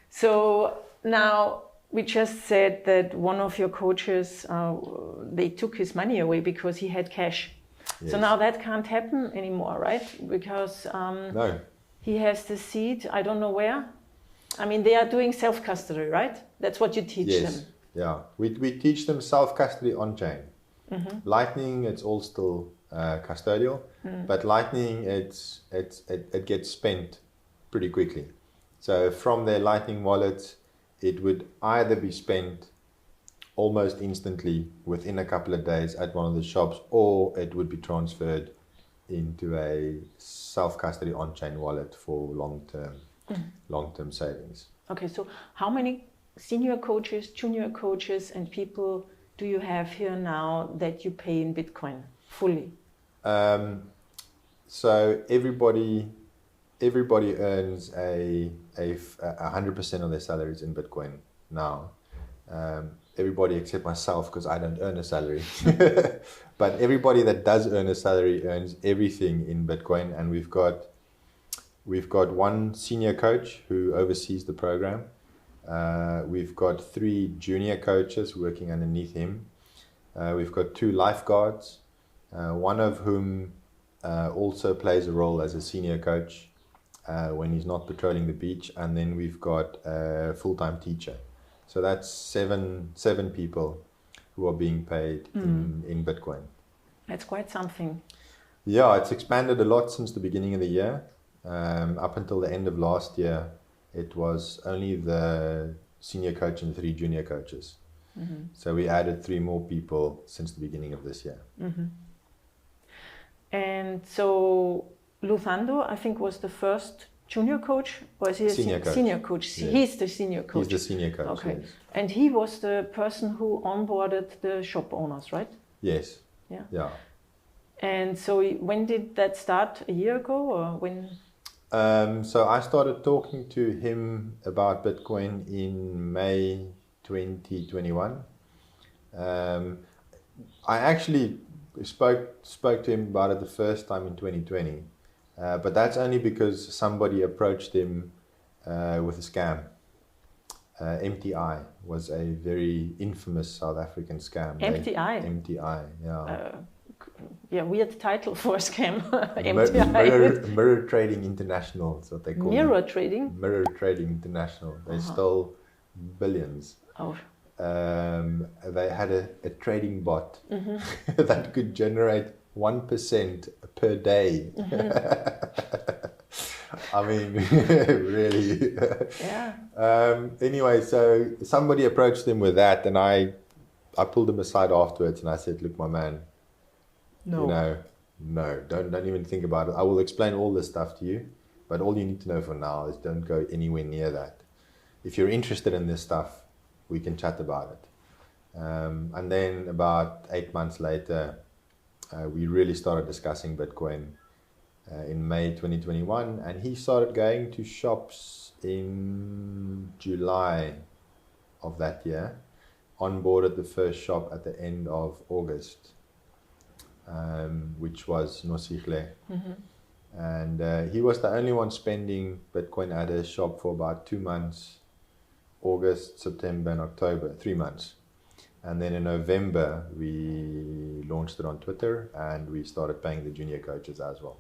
[SPEAKER 1] So now we just said that one of your coaches, they took his money away because he had cash. Yes. So now that can't happen anymore, right? Because
[SPEAKER 3] no.
[SPEAKER 1] He has the seed, I don't know where. I mean, they are doing self-custody, right? That's what you teach them.
[SPEAKER 3] Yeah, we teach them self-custody on-chain. Lightning, it's all still custodial, but Lightning it gets spent pretty quickly. So from their Lightning wallets, it would either be spent almost instantly within a couple of days at one of the shops, or it would be transferred into a self-custody on-chain wallet for long-term savings.
[SPEAKER 1] Okay, so how many senior coaches, junior coaches, and people do you have here now that you pay in Bitcoin fully?
[SPEAKER 3] So everybody earns a 100% of their salaries in Bitcoin now. Everybody except myself, because I don't earn a salary. But everybody that does earn a salary earns everything in Bitcoin, and we've got one senior coach who oversees the program. We've got 3 junior coaches working underneath him. We've got 2 lifeguards, one of whom also plays a role as a senior coach when he's not patrolling the beach, and then we've got a full-time teacher. So that's seven people who are being paid in Bitcoin.
[SPEAKER 1] That's quite something.
[SPEAKER 3] Yeah, it's expanded a lot since the beginning of the year. Up until the end of last year, it was only the senior coach and 3 junior coaches. So we added 3 more people since the beginning of this year.
[SPEAKER 1] And so Luthando, I think, was the first junior coach, or is he a
[SPEAKER 3] senior coach?
[SPEAKER 1] Senior coach.
[SPEAKER 3] Yes.
[SPEAKER 1] He's the senior coach.
[SPEAKER 3] He's the senior coach.
[SPEAKER 1] Okay.
[SPEAKER 3] Yes.
[SPEAKER 1] And he was the person who onboarded the shop owners, right?
[SPEAKER 3] Yes.
[SPEAKER 1] Yeah.
[SPEAKER 3] Yeah.
[SPEAKER 1] And so when did that start? A year ago, or when?
[SPEAKER 3] So I started talking to him about Bitcoin in May 2021. I actually spoke to him about it the first time in 2020, but that's only because somebody approached him with a scam. MTI was a very infamous South African scam.
[SPEAKER 1] MTI?
[SPEAKER 3] MTI, yeah.
[SPEAKER 1] Yeah, weird title for a scam. MTI.
[SPEAKER 3] Mirror Trading International is what they call
[SPEAKER 1] Mirror
[SPEAKER 3] it.
[SPEAKER 1] trading?
[SPEAKER 3] Mirror Trading International. They stole billions.
[SPEAKER 1] Oh.
[SPEAKER 3] They had a trading bot that could generate 1% per day. I mean, really.
[SPEAKER 1] Yeah.
[SPEAKER 3] Anyway, so somebody approached him with that, and I pulled him aside afterwards, and I said, "Look, my man, no, don't even think about it. I will explain all this stuff to you, but all you need to know for now is don't go anywhere near that. If you're interested in this stuff, we can chat about it." And then about 8 months later, we really started discussing Bitcoin in May 2021, and he started going to shops in July of that year, onboarded the first shop at the end of August, which was Nosihle. And he was the only one spending Bitcoin at a shop for about 2 months, August, September and October, 3 months. And then in November, we launched it on Twitter, and we started paying the junior coaches as well.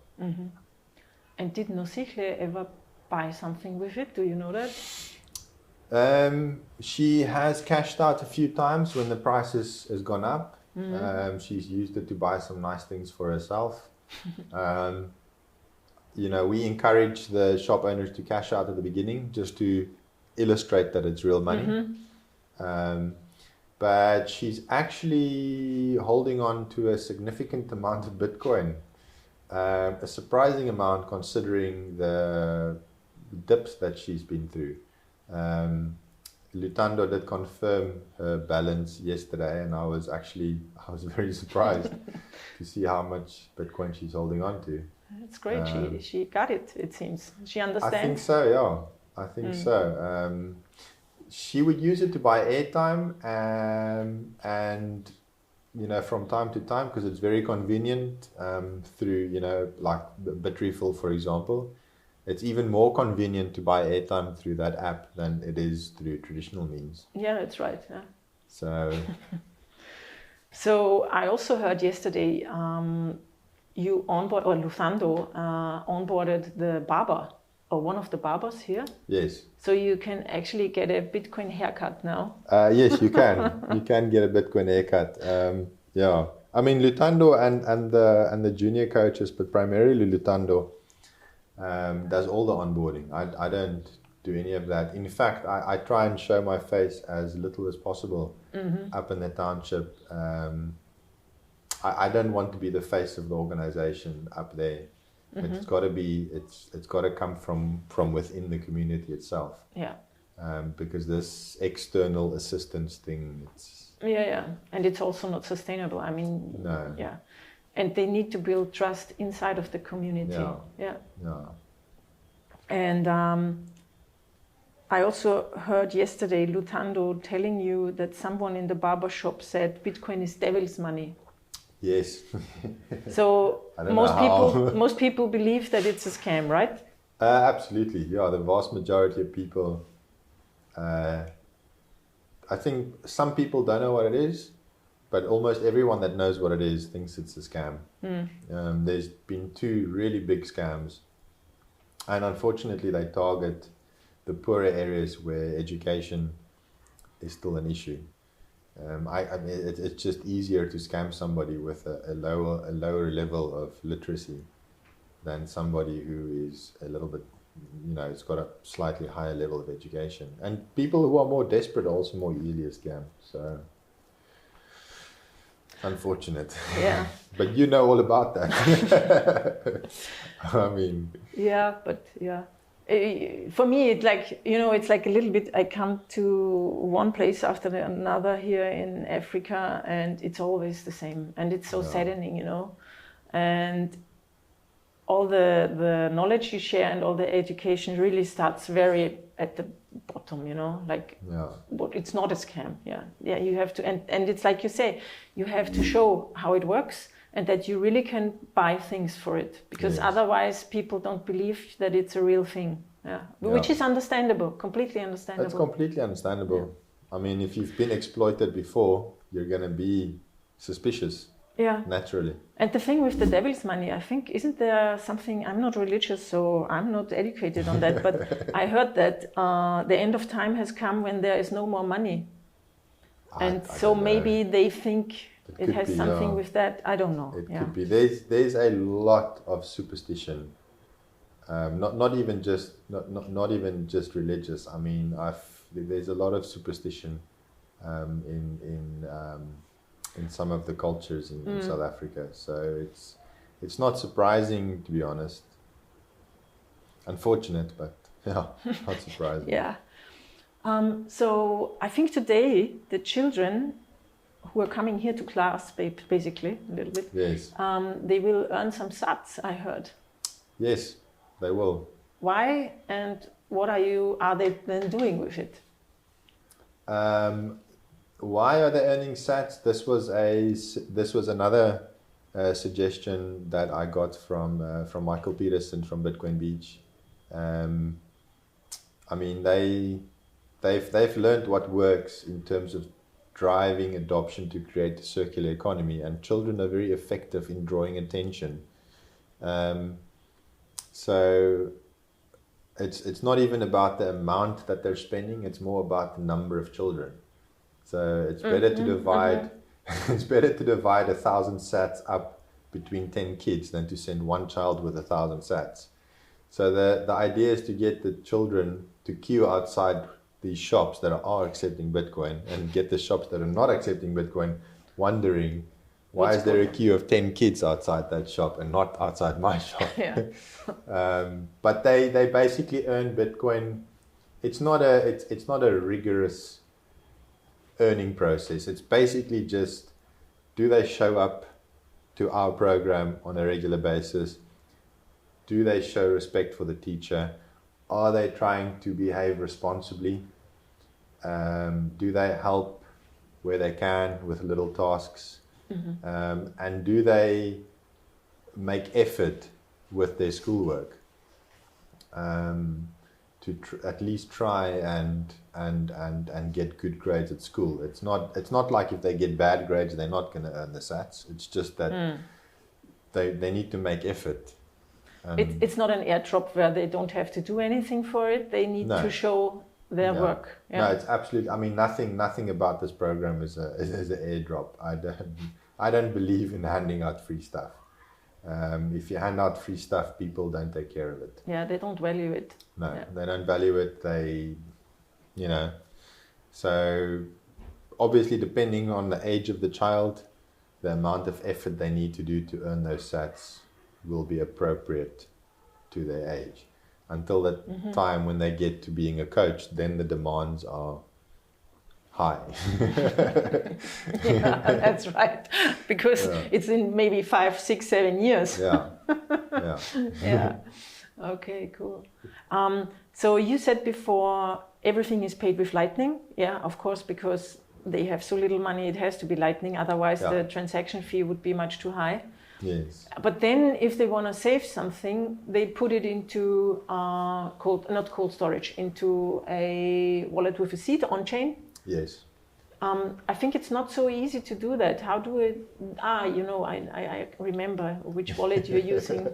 [SPEAKER 1] And did Nosihle ever buy something with it? Do you know that?
[SPEAKER 3] She has cashed out a few times when the price has gone up. She's used it to buy some nice things for herself. We encourage the shop owners to cash out at the beginning just to illustrate that it's real money. But she's actually holding on to a significant amount of Bitcoin, a surprising amount considering the dips that she's been through. Lutando did confirm her balance yesterday, and I was very surprised to see how much Bitcoin she's holding on to.
[SPEAKER 1] That's great. She got it, it seems. She understands.
[SPEAKER 3] I think so, yeah. I think so. She would use it to buy airtime, and from time to time, because it's very convenient through like Bitrefill, for example. It's even more convenient to buy airtime through that app than it is through traditional means.
[SPEAKER 1] Yeah, that's right. Yeah.
[SPEAKER 3] So.
[SPEAKER 1] So I also heard yesterday you Luthando onboarded the barber, or one of the barbers here.
[SPEAKER 3] Yes.
[SPEAKER 1] So you can actually get a Bitcoin haircut now.
[SPEAKER 3] Yes, you can. You can get a Bitcoin haircut. Yeah. I mean, Lutando and the junior coaches, but primarily Lutando does all the onboarding. I don't do any of that. In fact, I try and show my face as little as possible up in the township. I don't want to be the face of the organization up there. It's got to be. It's got to come from within the community itself.
[SPEAKER 1] Yeah.
[SPEAKER 3] Because this external assistance thing,
[SPEAKER 1] and it's also not sustainable. I mean,
[SPEAKER 3] no.
[SPEAKER 1] Yeah, and they need to build trust inside of the community. Yeah. And I also heard yesterday Lutando telling you that someone in the barber shop said Bitcoin is devil's money.
[SPEAKER 3] Yes.
[SPEAKER 1] So most people believe that it's a scam, right?
[SPEAKER 3] Absolutely. Yeah, the vast majority of people. I think some people don't know what it is, but almost everyone that knows what it is thinks it's a scam. There's been 2 really big scams, and unfortunately they target the poorer areas where education is still an issue. I mean, it's just easier to scam somebody with a lower level of literacy than somebody who is a little bit, it's got a slightly higher level of education. And people who are more desperate are also more easily scammed. So, unfortunate.
[SPEAKER 1] Yeah.
[SPEAKER 3] But you know all about that. I mean.
[SPEAKER 1] Yeah, but yeah. For me, it's like a little bit, I come to one place after another here in Africa, and it's always the same. And it's so saddening, And all the knowledge you share and all the education really starts very at the bottom, but it's not a scam. Yeah, you have to, and it's like you say, you have to show how it works and that you really can buy things for it, because otherwise people don't believe that it's a real thing. Which is understandable, completely understandable.
[SPEAKER 3] That's completely understandable. Yeah. I mean, if you've been exploited before, you're going to be suspicious.
[SPEAKER 1] Yeah.
[SPEAKER 3] Naturally.
[SPEAKER 1] And the thing with the devil's money, I think, isn't there something, I'm not religious, so I'm not educated on that, but I heard that the end of time has come when there is no more money. And so maybe they think it has something with that. I don't know.
[SPEAKER 3] It could be. There's a lot of superstition. Not even just religious. I mean, there's a lot of superstition in some of the cultures in South Africa. So it's not surprising, to be honest. Unfortunate, but not surprising.
[SPEAKER 1] Yeah. So I think today the children who are coming here to class, basically, a little bit,
[SPEAKER 3] yes,
[SPEAKER 1] they will earn some sats, I heard.
[SPEAKER 3] Yes, they will.
[SPEAKER 1] Why, and what are they then doing with it?
[SPEAKER 3] Why are they earning sats? This was another suggestion that I got from Michael Peterson from Bitcoin Beach. I mean, they've learned what works in terms of driving adoption to create a circular economy, and children are very effective in drawing attention. So it's not even about the amount that they're spending; it's more about the number of children. So it's better to divide. It's better to divide 1,000 sats up between 10 kids than to send one child with 1,000 sats. So the idea is to get the children to queue outside these shops that are accepting Bitcoin, and get the shops that are not accepting Bitcoin wondering, why is there a queue of 10 kids outside that shop and not outside my shop?
[SPEAKER 1] Yeah.
[SPEAKER 3] But they basically earn Bitcoin. It's not a rigorous earning process. It's basically just, do they show up to our program on a regular basis? Do they show respect for the teacher? Are they trying to behave responsibly? Do they help where they can with little tasks? And do they make effort with their schoolwork to at least try and get good grades at school? It's not like if they get bad grades they're not going to earn the sats. It's just that they need to make effort.
[SPEAKER 1] It's not an airdrop where they don't have to do anything for it. They need to show their work. Yeah.
[SPEAKER 3] No, it's absolutely. I mean, nothing about this program is an airdrop. I don't believe in handing out free stuff. If you hand out free stuff, people don't take care of it.
[SPEAKER 1] Yeah, they don't value it.
[SPEAKER 3] No,
[SPEAKER 1] Yeah.
[SPEAKER 3] they don't value it. So obviously depending on the age of the child, the amount of effort they need to do to earn those sats will be appropriate to their age. Until the time when they get to being a coach, then the demands are high.
[SPEAKER 1] Yeah, that's right. Because it's in maybe 5, 6, 7 years.
[SPEAKER 3] Yeah.
[SPEAKER 1] Yeah. Okay, cool. So you said before everything is paid with Lightning. Yeah, of course, because they have so little money, it has to be Lightning. Otherwise, the transaction fee would be much too high.
[SPEAKER 3] Yes.
[SPEAKER 1] But then if they want to save something, they put it into not cold storage, into a wallet with a seed on-chain.
[SPEAKER 3] Yes.
[SPEAKER 1] I think it's not so easy to do that. How do it? I remember which wallet you're using.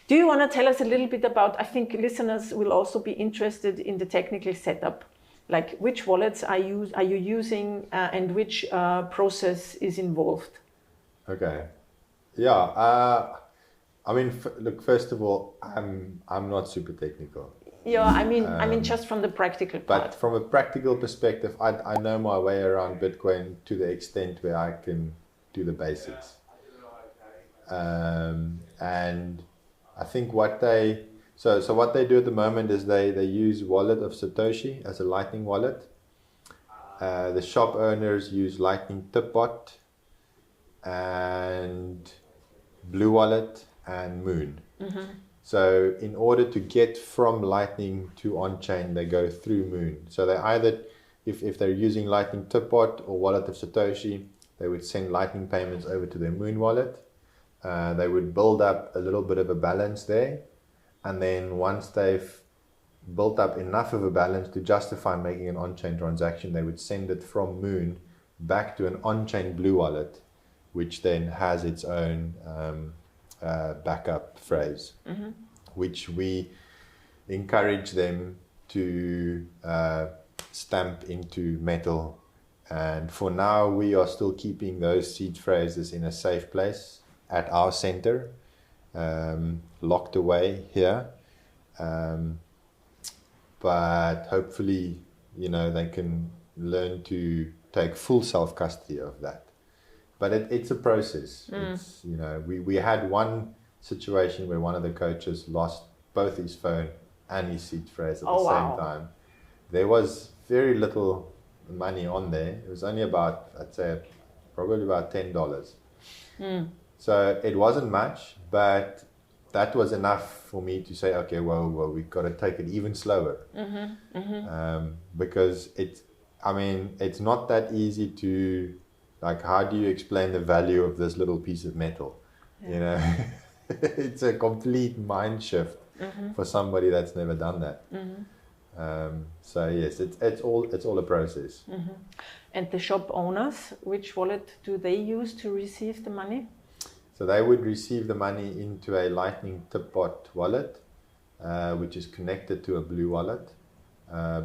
[SPEAKER 1] Do you want to tell us a little bit about? I think listeners will also be interested in the technical setup, like which wallets are you using and which process is involved.
[SPEAKER 3] Okay. Yeah. I mean, look. First of all, I'm not super technical.
[SPEAKER 1] Yeah, I mean, just from the practical part.
[SPEAKER 3] But from a practical perspective, I know my way around Bitcoin to the extent where I can do the basics. And I think what they do at the moment is they use wallet of Satoshi as a Lightning wallet. The shop owners use Lightning Tipbot and Blue Wallet and Moon. So in order to get from Lightning to on-chain, they go through Moon. So they either, if they're using Lightning Tipbot or Wallet of Satoshi, they would send Lightning payments over to their Moon wallet. They would build up a little bit of a balance there. And then once they've built up enough of a balance to justify making an on-chain transaction, they would send it from Moon back to an on-chain Blue wallet, which then has its own backup phrase, which we encourage them to stamp into metal. And for now, we are still keeping those seed phrases in a safe place at our center, locked away here. But hopefully, they can learn to take full self-custody of that. But it's a process. It's, we had one situation where one of the coaches lost both his phone and his seed phrase at the same time. There was very little money on there. It was only about, I'd say, probably about $10. So it wasn't much, but that was enough for me to say, okay, well, we've got to take it even slower. Because it's not that easy to, like, how do you explain the value of this little piece of metal? It's a complete mind shift for somebody that's never done that. So yes, it's all a process.
[SPEAKER 1] And the shop owners, which wallet do they use to receive the money?
[SPEAKER 3] So they would receive the money into a Lightning Tipbot wallet, which is connected to a Blue wallet,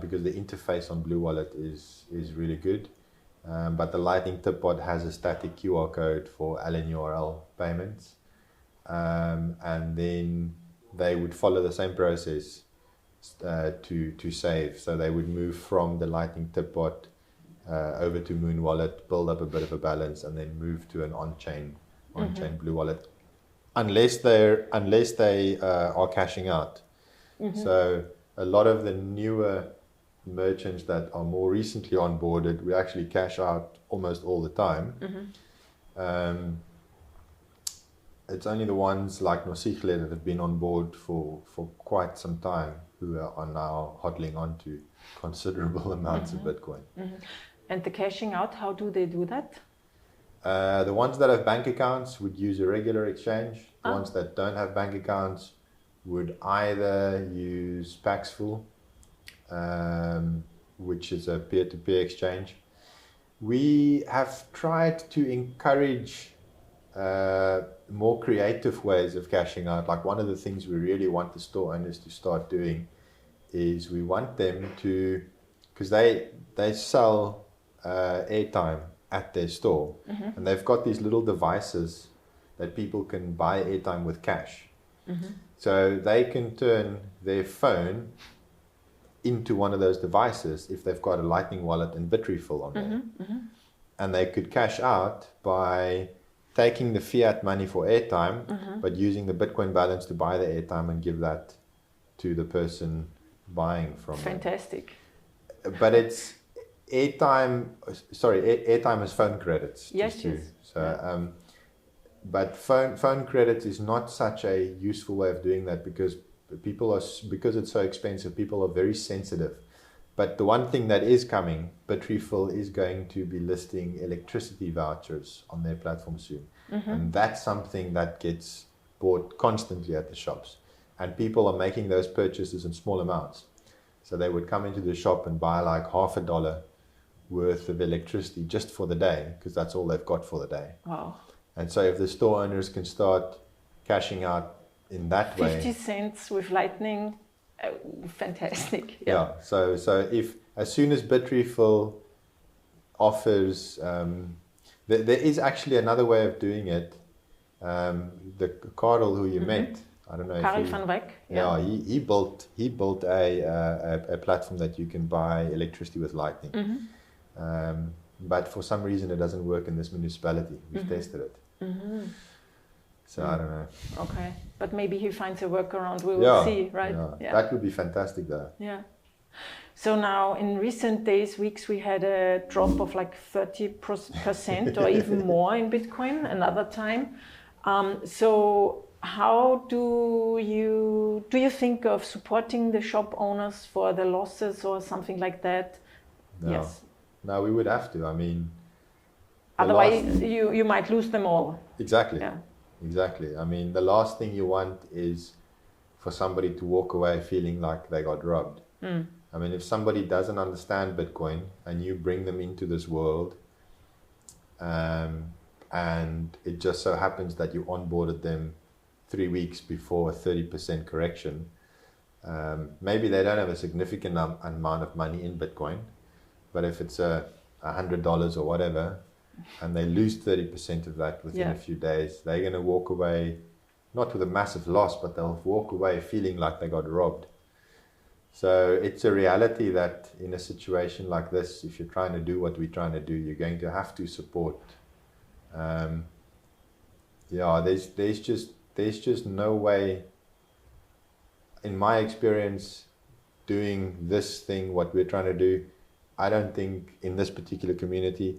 [SPEAKER 3] because the interface on Blue wallet is really good. But the Lightning Tipbot has a static QR code for LNURL payments. And then they would follow the same process to save. So they would move from the Lightning Tipbot over to Moon wallet, build up a bit of a balance, and then move to an on-chain Blue wallet, unless they are cashing out. So a lot of the newer merchants that are more recently onboarded, we actually cash out almost all the time. It's only the ones like Mossel that have been on board for quite some time who are now hodling on to considerable amounts of Bitcoin.
[SPEAKER 1] And the cashing out, how do they do that?
[SPEAKER 3] The ones that have bank accounts would use a regular exchange. The ones that don't have bank accounts would either use Paxful, which is a peer-to-peer exchange. We have tried to encourage more creative ways of cashing out. Like, one of the things we really want the store owners to start doing is we want them to, because they sell airtime at their store, and they've got these little devices that people can buy airtime with cash. So they can turn their phone into one of those devices if they've got a Lightning wallet and Bitrefill on there. And they could cash out by taking the fiat money for airtime, but using the Bitcoin balance to buy the airtime and give that to the person buying from them.
[SPEAKER 1] Fantastic.
[SPEAKER 3] But it's airtime is phone credits.
[SPEAKER 1] Yes.
[SPEAKER 3] But phone credits is not such a useful way of doing that because it's so expensive, people are very sensitive. But the one thing that is coming, Bitrefill is going to be listing electricity vouchers on their platform soon. And that's something that gets bought constantly at the shops. And people are making those purchases in small amounts. So they would come into the shop and buy like $50 worth of electricity just for the day, because that's all they've got for the day.
[SPEAKER 1] Wow.
[SPEAKER 3] And so if the store owners can start cashing out in that
[SPEAKER 1] 50
[SPEAKER 3] way.
[SPEAKER 1] 50 cents with Lightning, fantastic.
[SPEAKER 3] Yeah. So if as soon as Bitrefill offers, there is actually another way of doing it. The Karel who you met, I don't know.
[SPEAKER 1] Karel van Wyk.
[SPEAKER 3] Yeah, he built a platform that you can buy electricity with Lightning. But for some reason it doesn't work in this municipality. We've tested it. So I don't know.
[SPEAKER 1] Okay, but maybe he finds a workaround. We will see, right?
[SPEAKER 3] Yeah. That would be fantastic, though.
[SPEAKER 1] Yeah. So now, in recent days, weeks, we had a drop of like 30% or even more in Bitcoin. Another time. So how do you think of supporting the shop owners for the losses or something like that?
[SPEAKER 3] No.
[SPEAKER 1] Yes.
[SPEAKER 3] No, we would have to. I mean,
[SPEAKER 1] otherwise you might lose them all.
[SPEAKER 3] Exactly.
[SPEAKER 1] Yeah.
[SPEAKER 3] Exactly. I mean, the last thing you want is for somebody to walk away feeling like they got robbed. I mean, if somebody doesn't understand Bitcoin and you bring them into this world, and it just so happens that you onboarded them 3 weeks before a 30% correction, maybe they don't have a significant amount of money in Bitcoin, but if it's $100 or whatever, and they lose 30% of that within a few days, they're going to walk away, not with a massive loss, but they'll walk away feeling like they got robbed. So it's a reality that in a situation like this, if you're trying to do what we're trying to do, you're going to have to support. There's just no way, in my experience, doing this thing, what we're trying to do. I don't think in this particular community,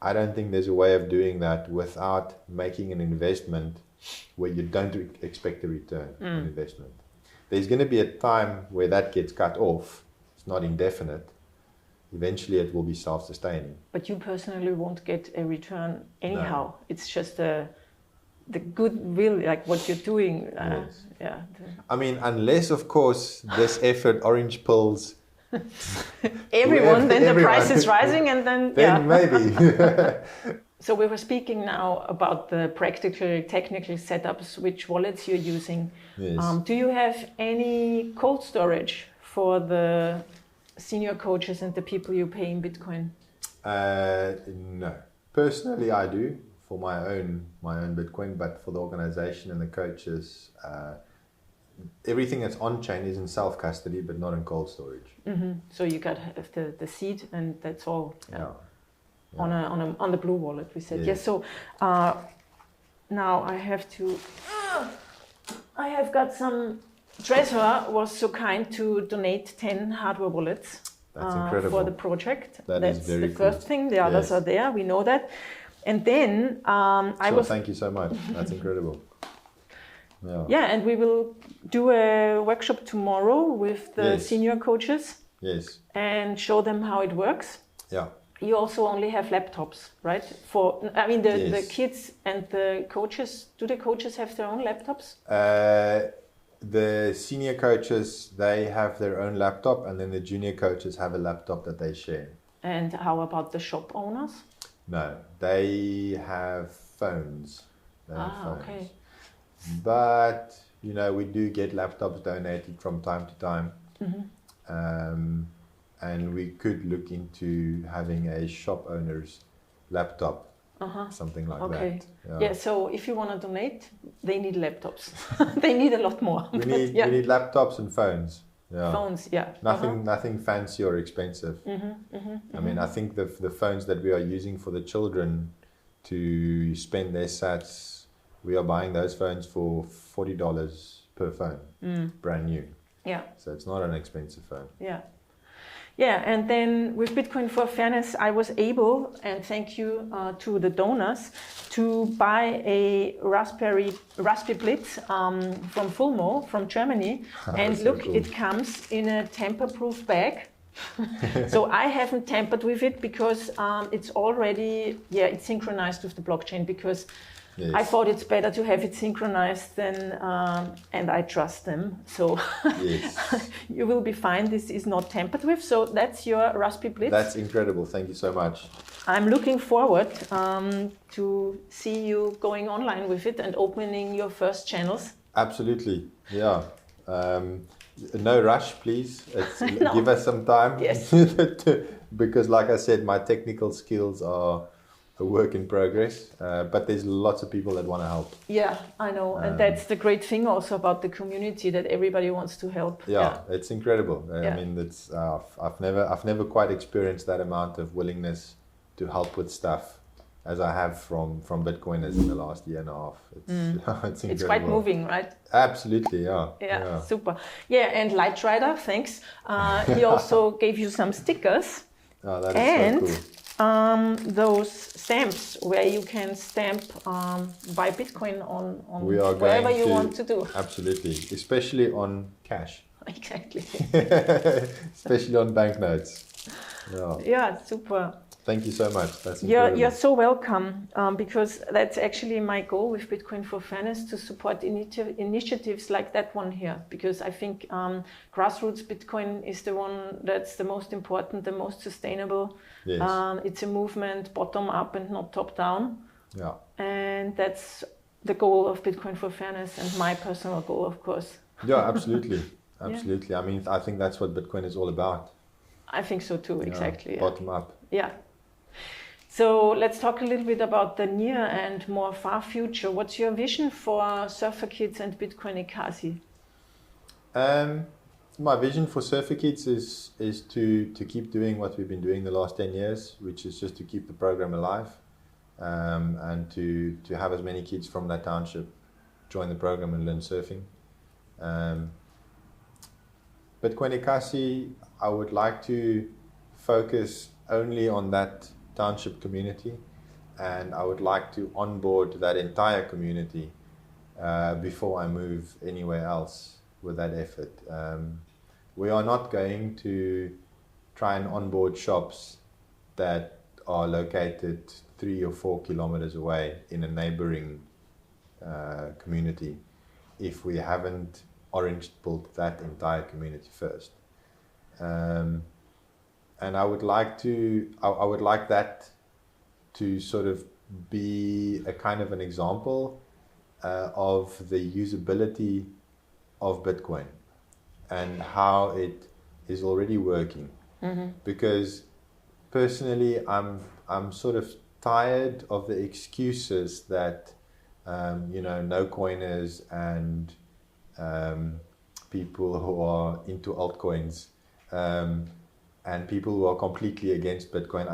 [SPEAKER 3] I don't think there's a way of doing that without making an investment where you don't expect a return on investment. There's going to be a time where that gets cut off. It's not indefinite. Eventually it will be self-sustaining.
[SPEAKER 1] But you personally won't get a return anyhow. No. It's just the goodwill, like what you're doing.
[SPEAKER 3] Yes.
[SPEAKER 1] Yeah.
[SPEAKER 3] I mean, unless, of course, this effort, orange pills,
[SPEAKER 1] everyone, then the price is rising and then
[SPEAKER 3] maybe.
[SPEAKER 1] So we were speaking now about the practical, technical setups, which wallets you're using.
[SPEAKER 3] Yes.
[SPEAKER 1] Do you have any cold storage for the senior coaches and the people you pay in Bitcoin?
[SPEAKER 3] No. Personally, I do for my own Bitcoin, but for the organization and the coaches, everything that's on-chain is in self-custody, but not in cold storage.
[SPEAKER 1] So you got the seed, and that's all.
[SPEAKER 3] Yeah.
[SPEAKER 1] On the blue wallet, we said. Yes. So now I have to. I have got some. Trezor was so kind to donate 10 hardware wallets.
[SPEAKER 3] That's incredible.
[SPEAKER 1] For the project.
[SPEAKER 3] That's
[SPEAKER 1] is
[SPEAKER 3] very
[SPEAKER 1] the first thing. The others are there. We know that. And then
[SPEAKER 3] Thank you so much. That's incredible.
[SPEAKER 1] Yeah, and we will do a workshop tomorrow with the senior coaches.
[SPEAKER 3] Yes. And
[SPEAKER 1] show them how it works.
[SPEAKER 3] Yeah.
[SPEAKER 1] You also only have laptops, right? The kids and the coaches, do the coaches have their own laptops?
[SPEAKER 3] The senior coaches, they have their own laptop, and then the junior coaches have a laptop that they share.
[SPEAKER 1] And how about the shop owners?
[SPEAKER 3] No, they have phones.
[SPEAKER 1] Okay.
[SPEAKER 3] But, we do get laptops donated from time to time. And we could look into having a shop owners laptop, something like that.
[SPEAKER 1] Yeah. So if you want to donate, they need laptops. They need a lot more.
[SPEAKER 3] We need laptops and phones. Yeah.
[SPEAKER 1] Phones, yeah.
[SPEAKER 3] Nothing fancy or expensive. I mean, I think the phones that we are using for the children to spend their sats, we are buying those phones for $40 per phone, brand new.
[SPEAKER 1] Yeah.
[SPEAKER 3] So it's not an expensive phone.
[SPEAKER 1] Yeah. Yeah, and then with Bitcoin for Fairness, I was able, and thank you to the donors, to buy a Raspberry Blitz from Fulmo, from Germany. And
[SPEAKER 3] So
[SPEAKER 1] look,
[SPEAKER 3] cool.
[SPEAKER 1] it comes in a tamper-proof bag. So I haven't tampered with it because it's already, it's synchronized with the blockchain, because
[SPEAKER 3] Yes.
[SPEAKER 1] I thought it's better to have it synchronized than, and I trust them. So
[SPEAKER 3] Yes.
[SPEAKER 1] you will be fine. This is not tampered with. So that's your Raspberry Blitz.
[SPEAKER 3] That's incredible. Thank you so much.
[SPEAKER 1] I'm looking forward to see you going online with it and opening your first channels.
[SPEAKER 3] Absolutely. Yeah. No rush, please.
[SPEAKER 1] No.
[SPEAKER 3] Give us some time.
[SPEAKER 1] Yes.
[SPEAKER 3] Because like I said, my technical skills are a work in progress, but there's lots of people that want to help.
[SPEAKER 1] Yeah, I know. And that's the great thing also about the community, that everybody wants to help.
[SPEAKER 3] Yeah, it's incredible.
[SPEAKER 1] Yeah.
[SPEAKER 3] I mean, it's I've never quite experienced that amount of willingness to help with stuff as I have from Bitcoiners in the last year and a half. It's incredible.
[SPEAKER 1] It's quite moving, right?
[SPEAKER 3] Absolutely, yeah.
[SPEAKER 1] Yeah, super. Yeah, and Lightrider, thanks. He also gave you some stickers.
[SPEAKER 3] Oh, that is so cool.
[SPEAKER 1] Those stamps where you can stamp buy Bitcoin on
[SPEAKER 3] We are
[SPEAKER 1] whatever
[SPEAKER 3] going
[SPEAKER 1] you want to do.
[SPEAKER 3] Absolutely, especially on cash.
[SPEAKER 1] Exactly.
[SPEAKER 3] Especially on banknotes. Yeah.
[SPEAKER 1] Yeah, super.
[SPEAKER 3] Thank you so much. That's incredible.
[SPEAKER 1] You're so welcome, because that's actually my goal with Bitcoin for Fairness, to support initiatives like that one here, because I think grassroots Bitcoin is the one that's the most important, the most sustainable.
[SPEAKER 3] Yes.
[SPEAKER 1] It's a movement bottom up and not top down.
[SPEAKER 3] Yeah.
[SPEAKER 1] And that's the goal of Bitcoin for Fairness, and my personal goal, of course.
[SPEAKER 3] Yeah, absolutely. Absolutely. Yeah. I mean, I think that's what Bitcoin is all about.
[SPEAKER 1] I think so too, exactly.
[SPEAKER 3] Bottom up.
[SPEAKER 1] Yeah. So let's talk a little bit about the near and more far future. What's your vision for Surfer Kids and Bitcoin Ekasi?
[SPEAKER 3] My vision for Surfer Kids is to keep doing what we've been doing the last 10 years, which is just to keep the program alive, and to have as many kids from that township join the program and learn surfing. Bitcoin Ekasi, I would like to focus only on that township community, and I would like to onboard that entire community before I move anywhere else with that effort. We are not going to try and onboard shops that are located 3 or 4 kilometers away in a neighboring community if we haven't orange built that entire community first. And I would like that to sort of be a kind of an example of the usability of Bitcoin and how it is already working. Mm-hmm. Because personally, I'm sort of tired of the excuses that no coiners and people who are into altcoins and people who are completely against Bitcoin.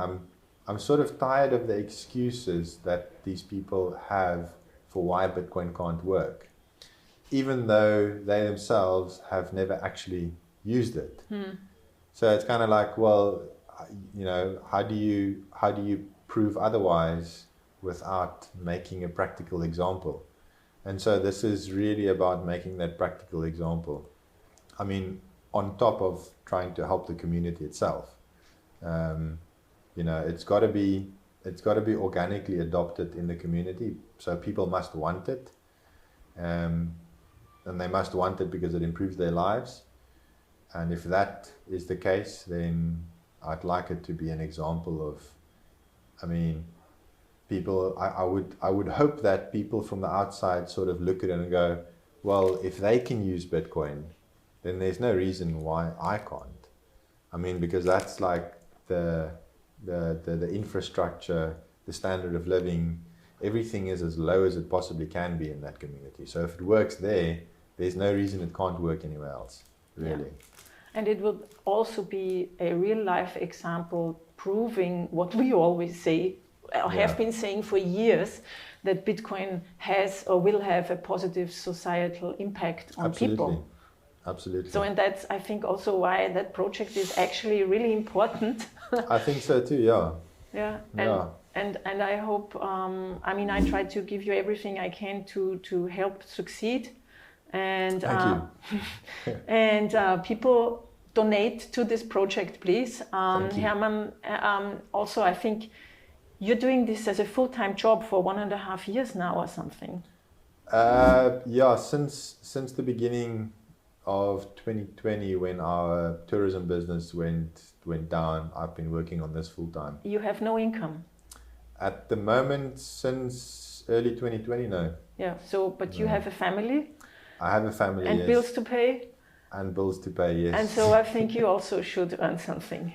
[SPEAKER 3] I'm sort of tired of the excuses that these people have for why Bitcoin can't work, even though they themselves have never actually used it. So it's kind of like, well, how do you prove otherwise without making a practical example? And so this is really about making that practical example. I mean, on top of trying to help the community itself, it's got to be organically adopted in the community. So people must want it, and they must want it because it improves their lives. And if that is the case, then I'd like it to be an example of, people. I would hope that people from the outside sort of look at it and go, well, if they can use Bitcoin, then there's no reason why I can't. Because that's like the infrastructure, the standard of living, everything is as low as it possibly can be in that community. So if it works there, there's no reason it can't work anywhere else, really.
[SPEAKER 1] Yeah. And it will also be a real life example proving what we always say, or have been saying for years, that Bitcoin has or will have a positive societal impact on people.
[SPEAKER 3] Absolutely.
[SPEAKER 1] So, and that's, I think, also why that project is actually really important.
[SPEAKER 3] I think so too, yeah.
[SPEAKER 1] Yeah. And I hope, I mean, I try to give you everything I can to help succeed. And
[SPEAKER 3] Thank you.
[SPEAKER 1] and people donate to this project, please. Hermann, also, I think you're doing this as a full-time job for 1.5 years now or something.
[SPEAKER 3] Yeah, since the beginning of 2020, when our tourism business went down, I've been working on this full-time.
[SPEAKER 1] You have no income?
[SPEAKER 3] At the moment, since early 2020, no.
[SPEAKER 1] Yeah, so, but you have a family?
[SPEAKER 3] I have a family,
[SPEAKER 1] and
[SPEAKER 3] yes.
[SPEAKER 1] Bills to pay?
[SPEAKER 3] And bills to pay, yes.
[SPEAKER 1] And so I think you also should earn something.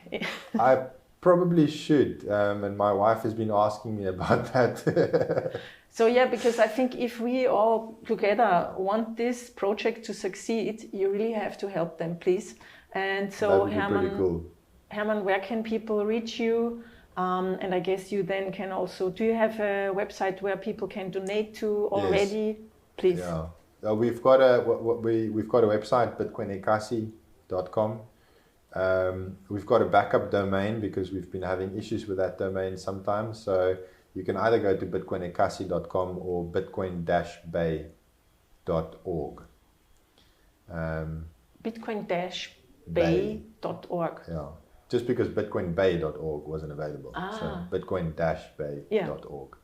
[SPEAKER 3] I probably should, and my wife has been asking me about that.
[SPEAKER 1] So yeah, because I think if we all together want this project to succeed, you really have to help them, please. And so Hermann, where can people reach you? And I guess you then can also, do you have a website where people can donate to already? Yes. Please.
[SPEAKER 3] Yeah. We've got a website, bitcoinekasi.com. We've got a backup domain because we've been having issues with that domain sometimes. So you can either go to bitcoinekasi.com or bitcoin-bay.org.
[SPEAKER 1] Bitcoin-bay.org.
[SPEAKER 3] Yeah, just because bitcoinbay.org wasn't available. So bitcoin-bay.org.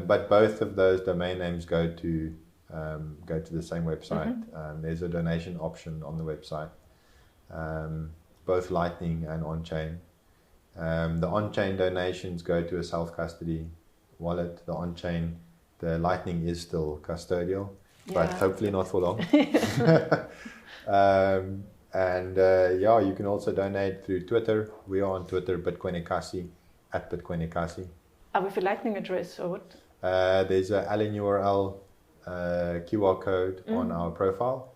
[SPEAKER 3] But both of those domain names go to the same website. There's a donation option on the website, both Lightning and on-chain. The on-chain donations go to a self-custody wallet. The on-chain, the Lightning is still custodial, but hopefully not for long. You can also donate through Twitter. We are on Twitter, Bitcoin Ekasi, @Bitcoin Ekasi.
[SPEAKER 1] With a Lightning address or what?
[SPEAKER 3] There's a Allen URL QR code on our profile.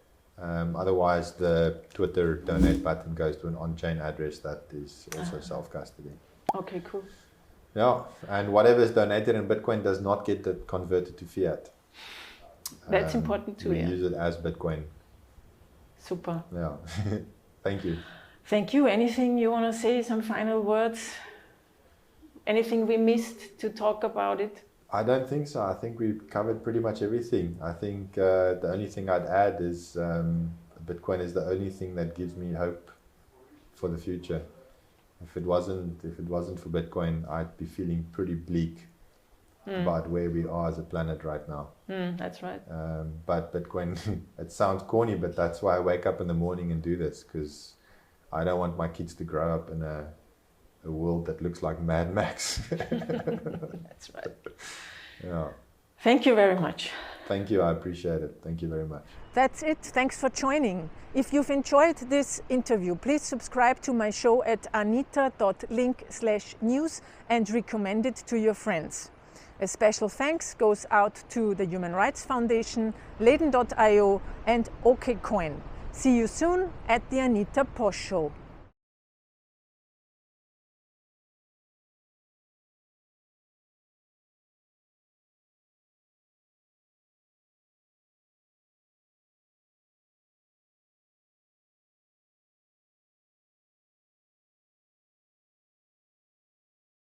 [SPEAKER 3] Otherwise, the Twitter donate button goes to an on-chain address that is also self-custody.
[SPEAKER 1] Okay, cool.
[SPEAKER 3] Yeah, and whatever is donated in Bitcoin does not get converted to fiat.
[SPEAKER 1] That's important too.
[SPEAKER 3] We use it as Bitcoin.
[SPEAKER 1] Super.
[SPEAKER 3] Yeah. Thank you.
[SPEAKER 1] Thank you. Anything you want to say? Some final words? Anything we missed to talk about it?
[SPEAKER 3] I don't think so. I think we've covered pretty much everything. I think the only thing I'd add is Bitcoin is the only thing that gives me hope for the future. If it wasn't for Bitcoin, I'd be feeling pretty bleak about where we are as a planet right now.
[SPEAKER 1] That's right.
[SPEAKER 3] But Bitcoin, it sounds corny, but that's why I wake up in the morning and do this, because I don't want my kids to grow up in a world that looks like Mad Max.
[SPEAKER 1] That's right.
[SPEAKER 3] Yeah.
[SPEAKER 1] Thank you very much.
[SPEAKER 3] Thank you. I appreciate it. Thank you very much.
[SPEAKER 1] That's it. Thanks for joining. If you've enjoyed this interview, please subscribe to my show at anita.link/news and recommend it to your friends. A special thanks goes out to the Human Rights Foundation, Leden.io and OKCoin. See you soon at the Anita Posch Show.